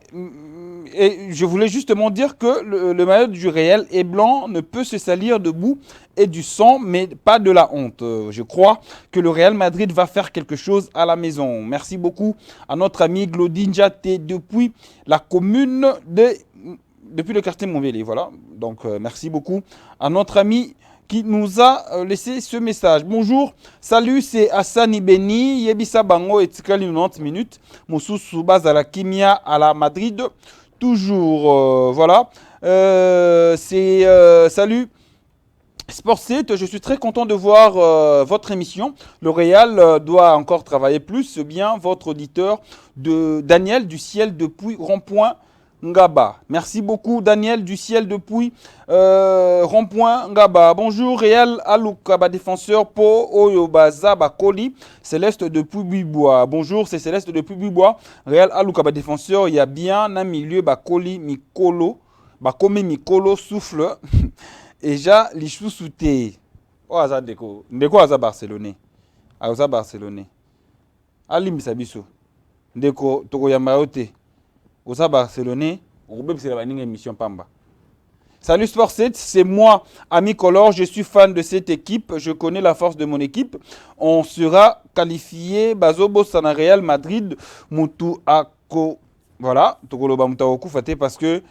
Et je voulais justement dire que le maillot du Real est blanc, ne peut se salir de boue et du sang, mais pas de la honte. Je crois que le Real Madrid va faire quelque chose à la maison. Merci beaucoup à notre ami Glodinja T depuis la commune depuis le quartier Montbelé. Voilà. Donc merci beaucoup à notre ami qui nous a laissé ce message. Bonjour, salut, c'est Hassan Ibeni, Yebisa Bango et Tikali 90 minutes. Moussou Soubaz à la Kimia à la Madrid. Toujours, voilà. Salut, Sport 7, je suis très content de voir votre émission. Le Real doit encore travailler plus. C'est bien votre auditeur de Daniel du ciel depuis rond-point Ngaba. Merci beaucoup Daniel du ciel depuis rond-point Ngaba. Bonjour Real Aloukaba défenseur Po Oyobaza Bakoli Céleste depuis Bubois. Bonjour, c'est Céleste depuis Bubois. Real Aloukaba défenseur, il y a bien un milieu Bakoli Mikolo. Bakome Mikolo souffle. Et ja Lichou Souté. Oh aza Ndeko. Ndeko aza Barcelonais. Aza Barcelonais. Alim Sabiso. Ndeko Toko Yamaote. Osa Barcelonais, c'est la émission Pamba. Salut Sport 7, c'est moi, Ami Color, je suis fan de cette équipe, je connais la force de mon équipe. On sera qualifié, Bazobo Sana Real Madrid, Moutou Ako. Voilà, Tokoloba Moutaoku Fate parce que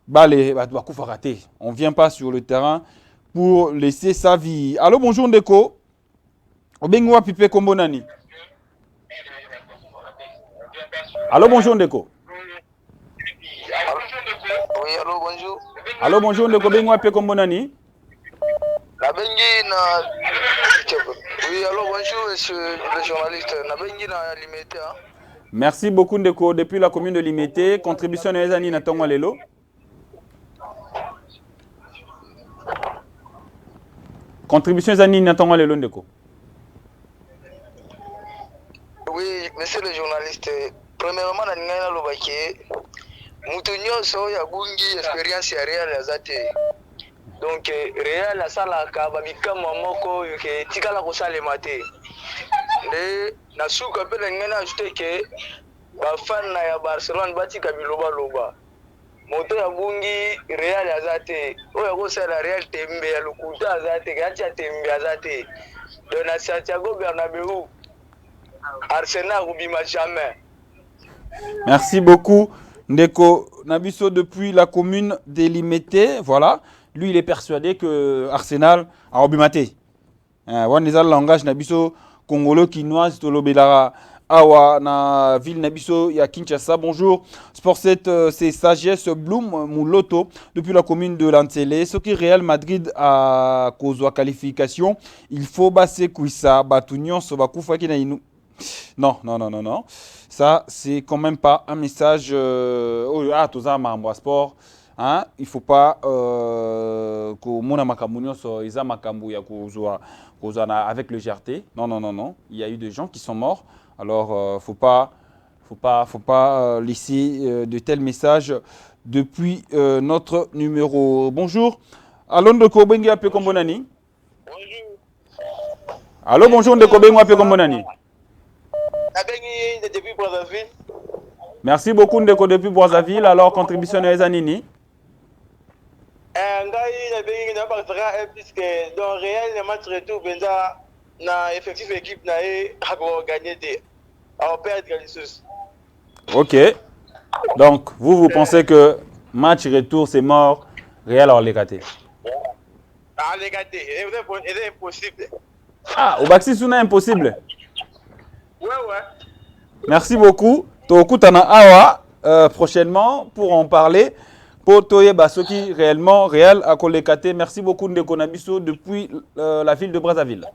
on ne vient pas sur le terrain pour laisser sa vie. Allô, bonjour Ndeko. Obengwa Pipe Kombonani. Allô, bonjour Ndeko. Oui, allô, bonjour. Allô, bonjour, Ndeko Bengwa Pe Kombonani. Oui, allô, bonjour, monsieur le journaliste. Limité. Merci beaucoup, Ndeko. Depuis la commune de Limité, contribution de Ezani Natongo Lelo. Contribution Ezani Natongo Lelo, Ndeko. Oui, monsieur le journaliste. Premièrement, on a Moutounio so ya bungi expérience ya Real azate. Donc Real asala ka babika mamoko yuke tikala ko sale mate. Le na suka pe ngena ajouter que ba fan na ya Barcelone batika biloba loba. Moto ya bungi Real azate. Oya ko sala Real tembe ya lukuta azate, gacha tembe azate. De na Santiago Bernabéu. Arsenal ubima jamais. Merci beaucoup. Ndeko Nabiso depuis la commune de Limité, voilà. Lui, il est persuadé que Arsenal a obimaté. Wanezal langage Nabiso congolo kinoise tolobelara awa na ville Nabiso ya Kinshasa. Bonjour. Sport 7, c'est Sagesse Bloom Mouloto depuis la commune de Lantele. Ce qui Real Madrid a causé qualification, il faut basser Kouissa Batunion Sobakufa Kinainu. Non. Ça, c'est quand même pas un message. Toza Mambo Sport. Hein? Il ne faut pas que Mona Makamunyo soit Isa Makambu avec le GRT. Non. Il y a eu des gens qui sont morts. Alors, faut pas laisser de tels messages depuis notre numéro. Bonjour. Allô, Ndeko Bengi Ape Kombonani. Allô, bonjour, Ndeko Bengi Ape Kombonani. Depuis Brazzaville. Merci beaucoup Ndeko depuis Brazzaville. Alors, contribution de Zanini. Puisque dans Real, le match retour, na effectif équipe na gagné on perd quelque chose. Ok. Donc, vous pensez que match retour, c'est mort. Real a l'écarté. Ah, l'écarté, c'est impossible. Ah, au Baxi Souna impossible. Ouais. Merci beaucoup. Tokutana Awa prochainement pour en parler. Pour Toye Basoki, réellement, Real a l'écarté. Merci beaucoup Ndeko Nabiso depuis la ville de Brazzaville.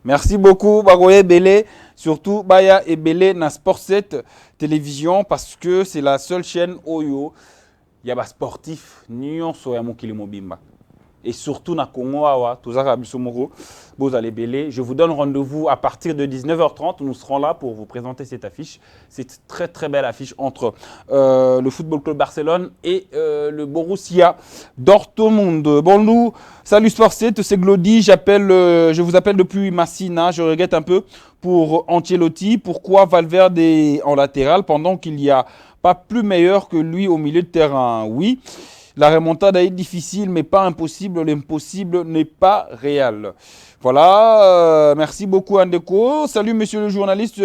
Merci beaucoup Bagoye Belé, surtout Baya et Belé na Sport 7 télévision parce que c'est la seule chaîne Oyo. Il y a des sportifs Nyon Soyamo Kilimobimba. Et surtout na Congo Awa, Tozara Bisomoro, Bozale Belé. Je vous donne rendez-vous à partir de 19h30. Nous serons là pour vous présenter cette affiche. C'est une très très belle affiche entre le Football Club Barcelone et le Borussia Dortmund. Bonjour, salut Sport 7, c'est Glody. Je vous appelle depuis Massina. Je regrette un peu pour Ancelotti. Pourquoi Valverde est en latéral pendant qu'il n'y a pas plus meilleur que lui au milieu de terrain? Oui. La remontada est difficile, mais pas impossible. L'impossible n'est pas réel. Voilà, merci beaucoup Andeko. Salut monsieur le journaliste,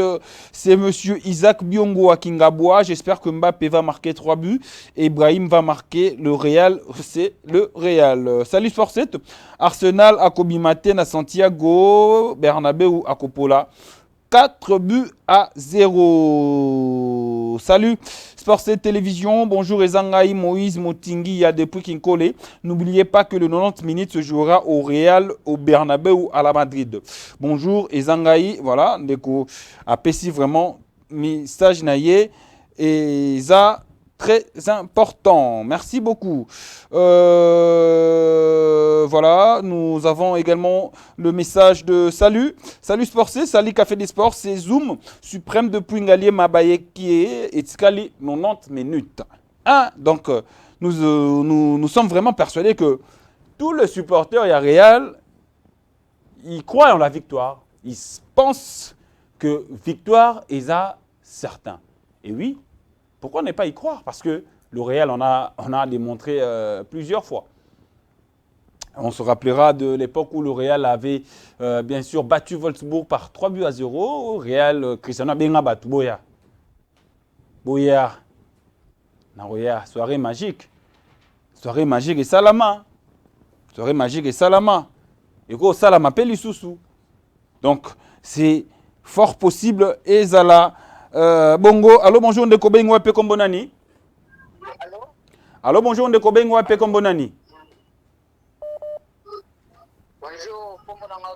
c'est monsieur Isaac Biongo à Kingaboa. J'espère que Mbappé va marquer 3 buts et Brahim va marquer le Real. C'est le Real. Salut Sport 7. Arsenal à Kobimaten à Santiago, Bernabeu à Coppola. 4-0. Salut Sport 7 Télévision, bonjour Ezangaï, Moïse, Motingi, il y a depuis Kinkole. N'oubliez pas que le 90 minutes se jouera au Real, au Bernabeu ou à la Madrid. Bonjour Ezangaï, voilà, Ndeko a pessi vraiment message naïe et ça très important. Merci beaucoup. Voilà, nous avons également le message de salut. Salut Sport C, salut Café des Sports, c'est Zoom suprême de Pingalier Mabaye qui est Etikali 90 minutes. Hein? Donc, nous sommes vraiment persuadés que tous les supporters et Real, ils croient en la victoire. Ils pensent que victoire est à certain. Et oui, pourquoi ne pas y croire? Parce que le Real on a démontré plusieurs fois. On se rappellera de l'époque où le Real avait bien sûr battu Wolfsburg par 3-0. Real, Cristiano Benga battu Boya. Boya. Naroya, soirée magique. Soirée magique et Salama. Soirée magique et Salama. Et go Salama peli sousou. Donc, c'est fort possible et Zala. Bongo, allô, bonjour, Ndeko Bengo Ape Kombonani. Allô, bonjour, Ndeko Bengo Ape Kombonani. Bonjour,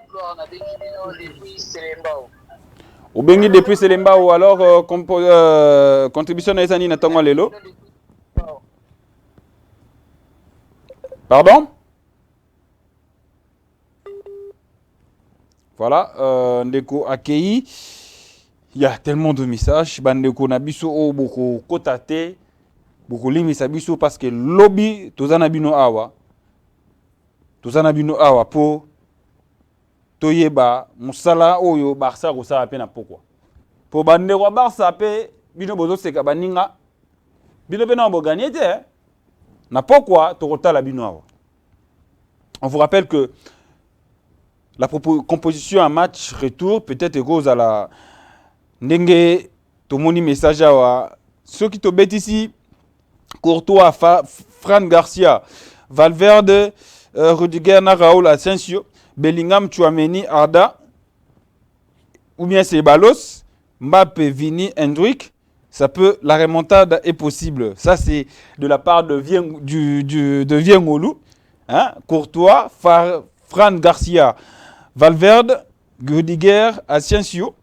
Gloire, on a depuis Selembao. Au Bengi depuis Selembao, alors, contribution à Esani Natangwa Lelo. Pardon? Voilà, Ndeko Akei. Il y a tellement de messages. Bandeko Nabiso o beaucoup kotate, beaucoup limisa biso parce que lobby tozana bino awa. Tozana bino awa po toyeba musala oyo Barça ko sa pena pourquoi. Po bandeko Barça pe bino bozo seka baninga. Bino bena bo gagner te. Na pourquoi tokota la bino awa. On vous rappelle que la composition à match retour peut-être cause à la Ndenge tomoni message awa ceux qui te bêtent ici Courtois, Fran Garcia, Valverde, Rudiger, Raúl Asensio, Bellingham, Tchouameni, Arda ou bien c'est Balos, Mbappé, Vini, Hendrick, ça peut la remontada est possible. Ça c'est de la part de Viengolu, hein? Courtois, Fran Garcia, Valverde, Rudiger, Asensio,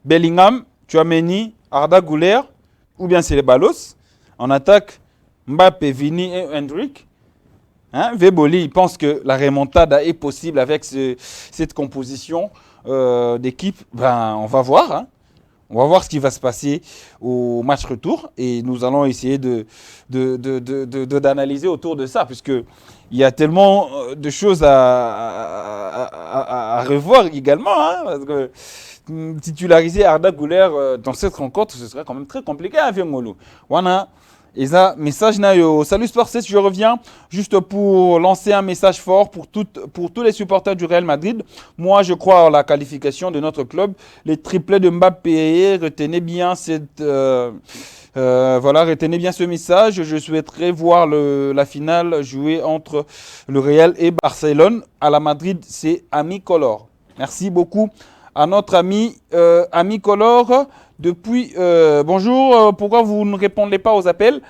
Bellingham, Tchouameni, Arda Güler, ou bien c'est les Balos. En attaque, Mbappé, Vini et Hendrick. Hein? Veboli, il pense que la remontada est possible avec cette composition d'équipe. Ben, on va voir. Hein? On va voir ce qui va se passer au match retour. Et nous allons essayer d'analyser autour de ça, puisque il y a tellement de choses à revoir également. Hein? Parce que titulariser Arda Güler dans cette rencontre, ce serait quand même très compliqué à Viengolu. Voilà, Et ça, message nayo. Salut Sport 6, je reviens juste pour lancer un message fort pour tous les supporters du Real Madrid. Moi, je crois en la qualification de notre club. Les triplés de Mbappé, retenez bien retenez bien ce message. Je souhaiterais voir la finale jouer entre le Real et Barcelone. À la Madrid, c'est Ami Color. Merci beaucoup à notre ami Ami Color. Depuis, bonjour, pourquoi vous ne répondez pas aux appels?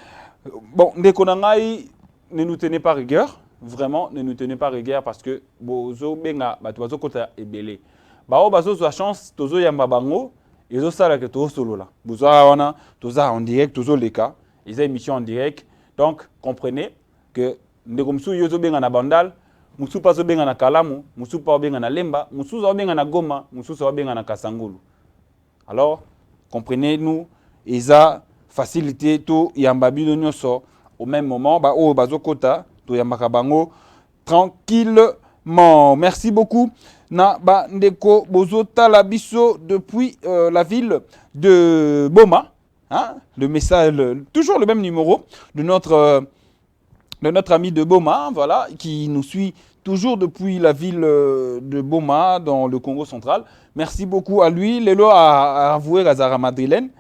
Bon, Ndekonangai, ne nous tenez pas rigueur. Vraiment, ne nous tenez pas rigueur parce que bozo benga batuazo kota ebele. Bao bazo za chance tozo yamba bango, ezo sala ke to solo la. Bozo wana toza en direct, tozo leka, ils émission en direct. Donc, comprenez que ndekomsu yozo benga na bandal, musu pazo benga na Kalamu, musu pa benga na Lemba, musu za benga na Goma, musu za benga na Kasangulu. Alors, comprenez-nous, isa facilité tout yamba bino nyonso au même moment ba o bazo kota to yamba bango tranquillement. Merci beaucoup na ba ndeko bozo talabiso depuis la ville de Boma, hein? Le message toujours le même numéro de notre ami de Boma, voilà, qui nous suit toujours depuis la ville de Boma dans le Congo central. Merci beaucoup à lui. Lelo a avoué Razara Madrilène.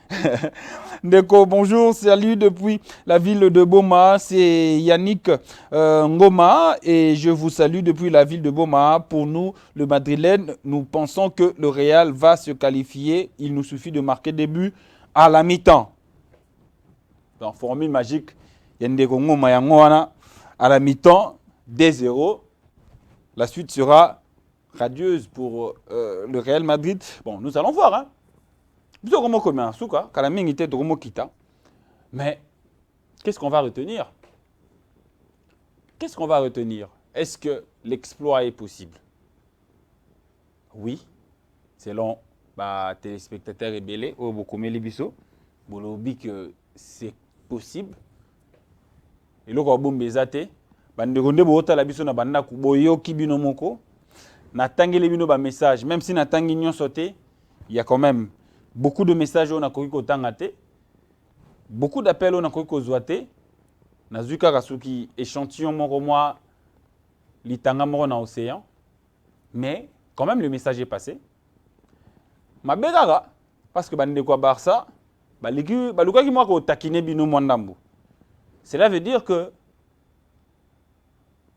Ndeko, bonjour, salut depuis la ville de Boma. C'est Yannick Ngoma et je vous salue depuis la ville de Boma. Pour nous, le Madrilène, nous pensons que le Real va se qualifier. Il nous suffit de marquer des buts à la mi-temps. Dans formule magique, Yandeko Ngoma Yangoana à la mi-temps, 2-0. La suite sera radieuse pour le Real Madrid. Bon, nous allons voir. Hein. Mais qu'est-ce qu'on va retenir? Qu'est-ce qu'on va retenir? Est-ce que l'exploit est possible? Oui, selon téléspectateurs et belé, au Bokomé Libiso, Bolobi que c'est possible. Et là, on a dit bandegonde boota la biso na banda kuboyo kibino moko na tangeli bino ba message même si na tangi nyon sauté il y a quand même beaucoup de messages on a koki ko tangate beaucoup d'appels on a koki ko zoate na zuka kasuki échantillon moko moi litanga moko na océan mais quand même le message est passé mabegara parce que bande ko Barça baliki balukaki moi ko takine bino mwandambu. Cela veut dire que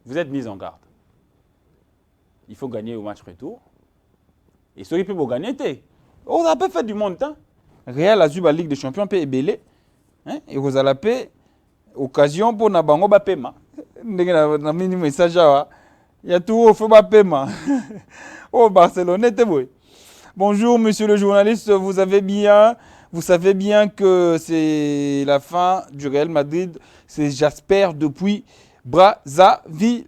vous êtes mis en garde. Il faut gagner au match retour. Et ceux qui peuvent gagner, on a pas fait du monde. Hein? Real a eu la Ligue des Champions, peut ébélé. Et vous avez fait occasion pour Nabango Bapema. Il y a un message. Il y a tout au feu Bapema. Oh, Barcelone, t'es beau. Bonjour, monsieur le journaliste. Vous savez bien que c'est la fin du Real Madrid. C'est Jasper depuis Brazzaville.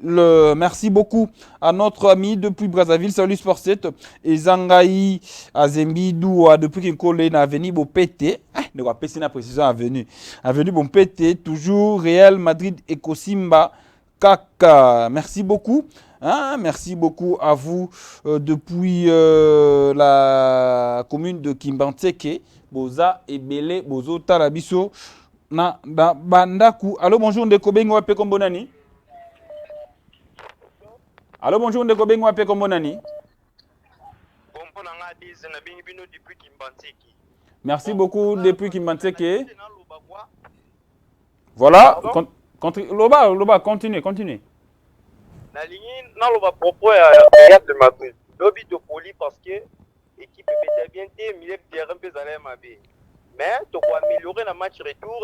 Merci beaucoup à notre ami depuis Brazzaville. Salut Sport 7. Et Zangaï Azembi Doua depuis qu'il est avenue Bopété. Ne va pas la précision avenue. Avenue Bopété. Toujours Real Madrid et Kosimba Kaka. Merci beaucoup. Hein? Merci beaucoup à vous depuis la commune de Kimbantseke. Boza et Belé, Bozo Tarabiso. Na bandaku. Allô, bonjour, Ndeko Bengo Ape Kombonani. Allô, bonjour, Ndeko Bengo Ape Kombonani. Merci beaucoup depuis Kimbantseke. Voilà. Loba, continue. Na ligne, na loba propos ya Real de Madrid. Lobi de poli parce que l'équipe est bien té, milieu de terrain peut aller mabe. Mais tu dois améliorer le match retour,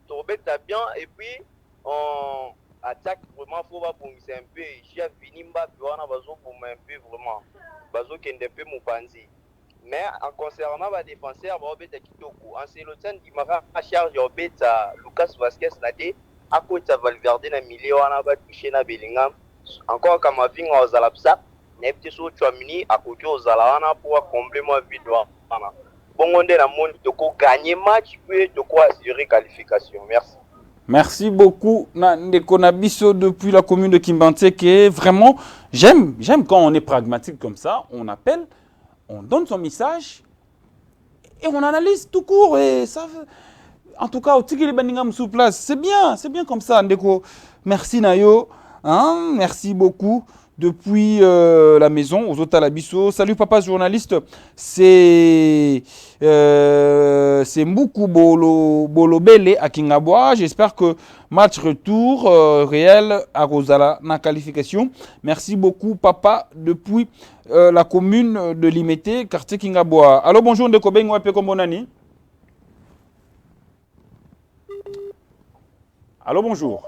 tu vas bien et puis on attaque vraiment faut pas pour un peu. J'ai fini Mbappé on a besoin pour un peu vraiment. Besoin qu'il ne peut m'opanzi. Mais en concernant les défenseurs, on va être kitoko. En c'est le temps qui m'a à charge on va Lucas Vazquez nade à côté de Valverde na milieu on va toucher na Bellingham. Encore comme Vinga aux Alapsa, n'était sur Chouamini à côté aux Alana pour combler ma vie de bon, on est dans le monde de gagner match puis de quoi assurer qualification. Merci. Merci beaucoup Ndeko Nabiso depuis la commune de Kimbantseke. Vraiment, j'aime quand on est pragmatique comme ça. On appelle, on donne son message et on analyse tout court. Et ça, en tout cas, Otikili Baningam sous place. C'est bien comme ça, Ndeko. Merci Nayo. Hein? Merci beaucoup. Depuis la maison, aux autres à la Bisso. Salut papa journaliste, c'est Mboukou Bolobele à Kingabwa. J'espère que match retour réel à Rosala na qualification. Merci beaucoup papa depuis la commune de Limete, quartier Kingabwa. Allô, bonjour Ndeko Bengo Epe Kombonani. Allô, bonjour.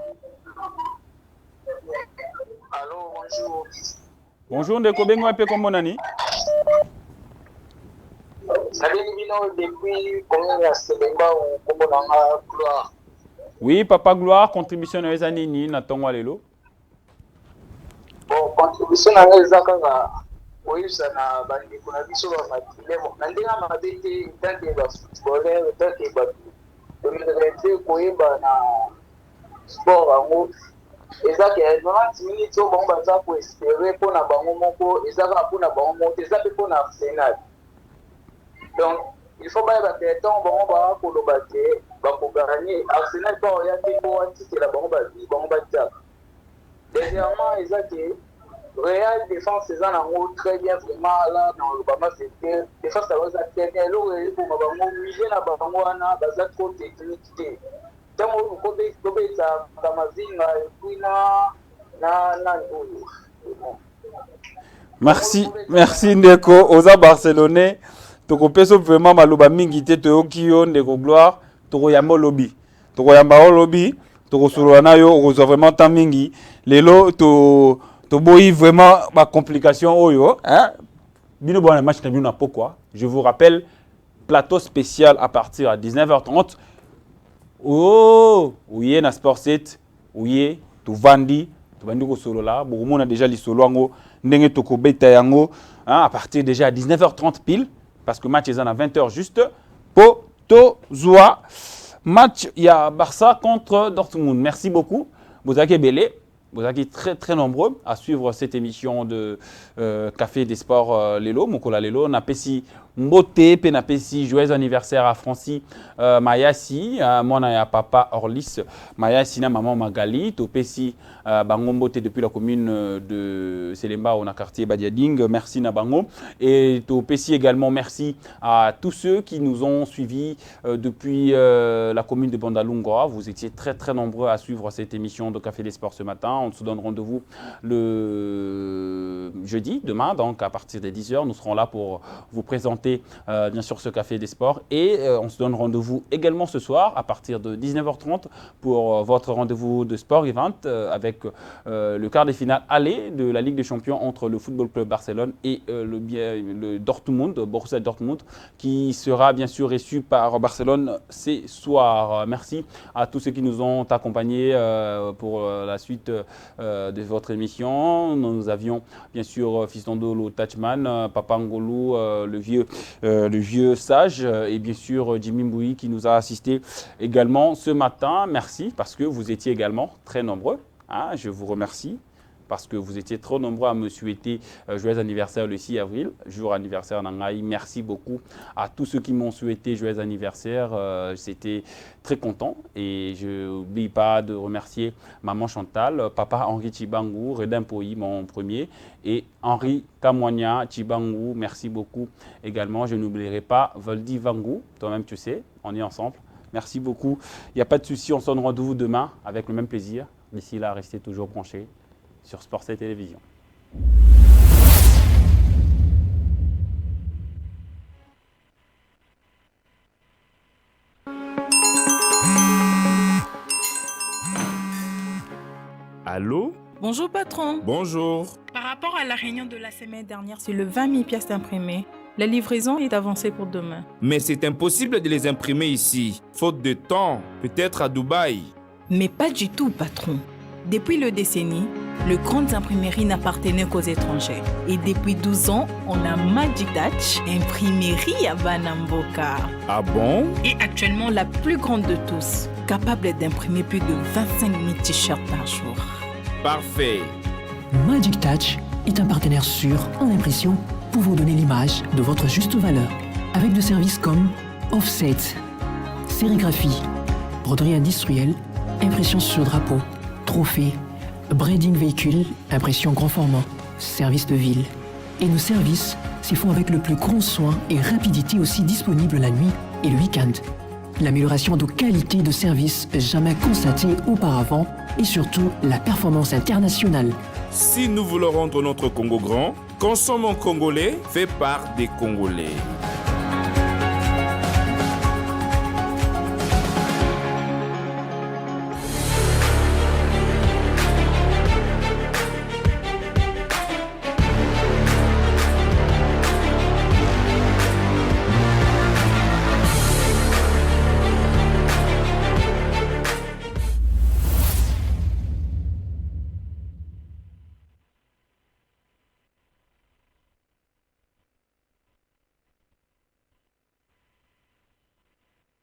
Bonjour, Ndeko Bengo Epe Kombonani. Salut Nino, depuis combien de Selemba ou Kombonanga Gloire? Oui, Papa Gloire, contribution à Ezanini, Natongo Lelo. Bon, contribution à Ezakanga, oui, ça n'a pas été qu'on a vu sur la matinée. Nandina m'a dit tant que les footballeurs, tant que les bateaux. Je me demandais quoi il y a dans sport en haut. Eza ke 90 minutes au bon baza pour espérer pour na bango moko eza pour na bango monter eza pour na Arsenal. Donc il faut pas que temps bon ba pour le battre ba pour gagner Arsenal pas ya te ko titre la bango ba. Deuxièmement eza que Real défense eza na ngo très bien vraiment là dans le Bama c'était défense ça va très bien le pour bango milieu na bango na baza trop technique. Merci Ndeko Oza Barcelonais. Toko peso vraiment maloba mingi te to kiyo Ndeko Gloire toko yamba lobby. Toko yamba lobby, toko solana yo oza vraiment tant mingi. Lelo to boyi vraiment ba complication oyo, hein? Bino bon match na bino pourquoi? Je vous rappelle plateau spécial à partir à 19h30. Oh, oui, na Sport 7, oui, tu vandi ko solo là, bon, on a déjà les solo ango, ndenge toko beta yango, hein, à partir déjà à 19h30 pile, parce que match est à 20h juste, po to zoa, match il y a Barça contre Dortmund. Merci beaucoup, vous avez belé. Vous êtes très très nombreux à suivre cette émission de Café des Sports Lelo, Mokola Lelo. On a pesi Mbote, on a pesi joyeux anniversaire à Francis Mayasi, moi na papa Orlis, Mayasi na maman Magali, to pesi Bango Mbote depuis la commune de Selemba, on a quartier Badiading, merci na Bango. Et to pesi également merci à tous ceux qui nous ont suivis depuis la commune de Bandalunga. Vous étiez très très nombreux à suivre cette émission de Café des Sports ce matin. On se donne rendez-vous le jeudi, demain, donc à partir des 10h. Nous serons là pour vous présenter bien sûr ce Café des Sports. Et on se donne rendez-vous également ce soir à partir de 19h30 pour votre rendez-vous de Sport Event avec le quart de finale aller de la Ligue des Champions entre le Football Club Barcelone et le Dortmund, Borussia Dortmund, qui sera bien sûr reçu par Barcelone ce soir. Merci à tous ceux qui nous ont accompagnés pour la suite de votre émission. Nous avions bien sûr Fiston Dolo Tachman, Papa Ngolou, le vieux sage, et bien sûr Jimmy Mboui qui nous a assisté également ce matin. Merci parce que vous étiez également très nombreux. Hein, je vous remercie parce que vous étiez trop nombreux à me souhaiter joyeux anniversaire le 6 avril, jour anniversaire Nangaï. Merci beaucoup à tous ceux qui m'ont souhaité joyeux anniversaire. C'était très content et je n'oublie pas de remercier maman Chantal, papa Henri Chibangou, Redin Poyi, mon premier, et Henri Kamwanya Chibangou. Merci beaucoup également. Je n'oublierai pas Voldi Vangou, toi-même tu sais, on est ensemble. Merci beaucoup. Il n'y a pas de souci, on se donne rendez-vous demain avec le même plaisir. D'ici là, restez toujours branchés sur Sport 7 Télévision. Allô? Bonjour patron. Bonjour. Par rapport à la réunion de la semaine dernière sur le 20 000 pièces imprimées, la livraison est avancée pour demain. Mais c'est impossible de les imprimer ici. Faute de temps, peut-être à Dubaï. Mais pas du tout, patron. Depuis le décennie, le Grandes Imprimeries n'appartenait qu'aux étrangers. Et depuis 12 ans, on a Magic Touch, imprimerie à Banamboka. Ah bon? Et actuellement la plus grande de tous, capable d'imprimer plus de 25 000 t-shirts par jour. Parfait. Magic Touch est un partenaire sûr en impression pour vous donner l'image de votre juste valeur. Avec des services comme offset, sérigraphie, broderie industrielle, impression sur drapeau, trophée, braiding véhicule, impression grand format, service de ville. Et nos services s'y font avec le plus grand soin et rapidité aussi disponible la nuit et le week-end. L'amélioration de qualité de service jamais constatée auparavant et surtout la performance internationale. Si nous voulons rendre notre Congo grand, consommons congolais fait par des Congolais.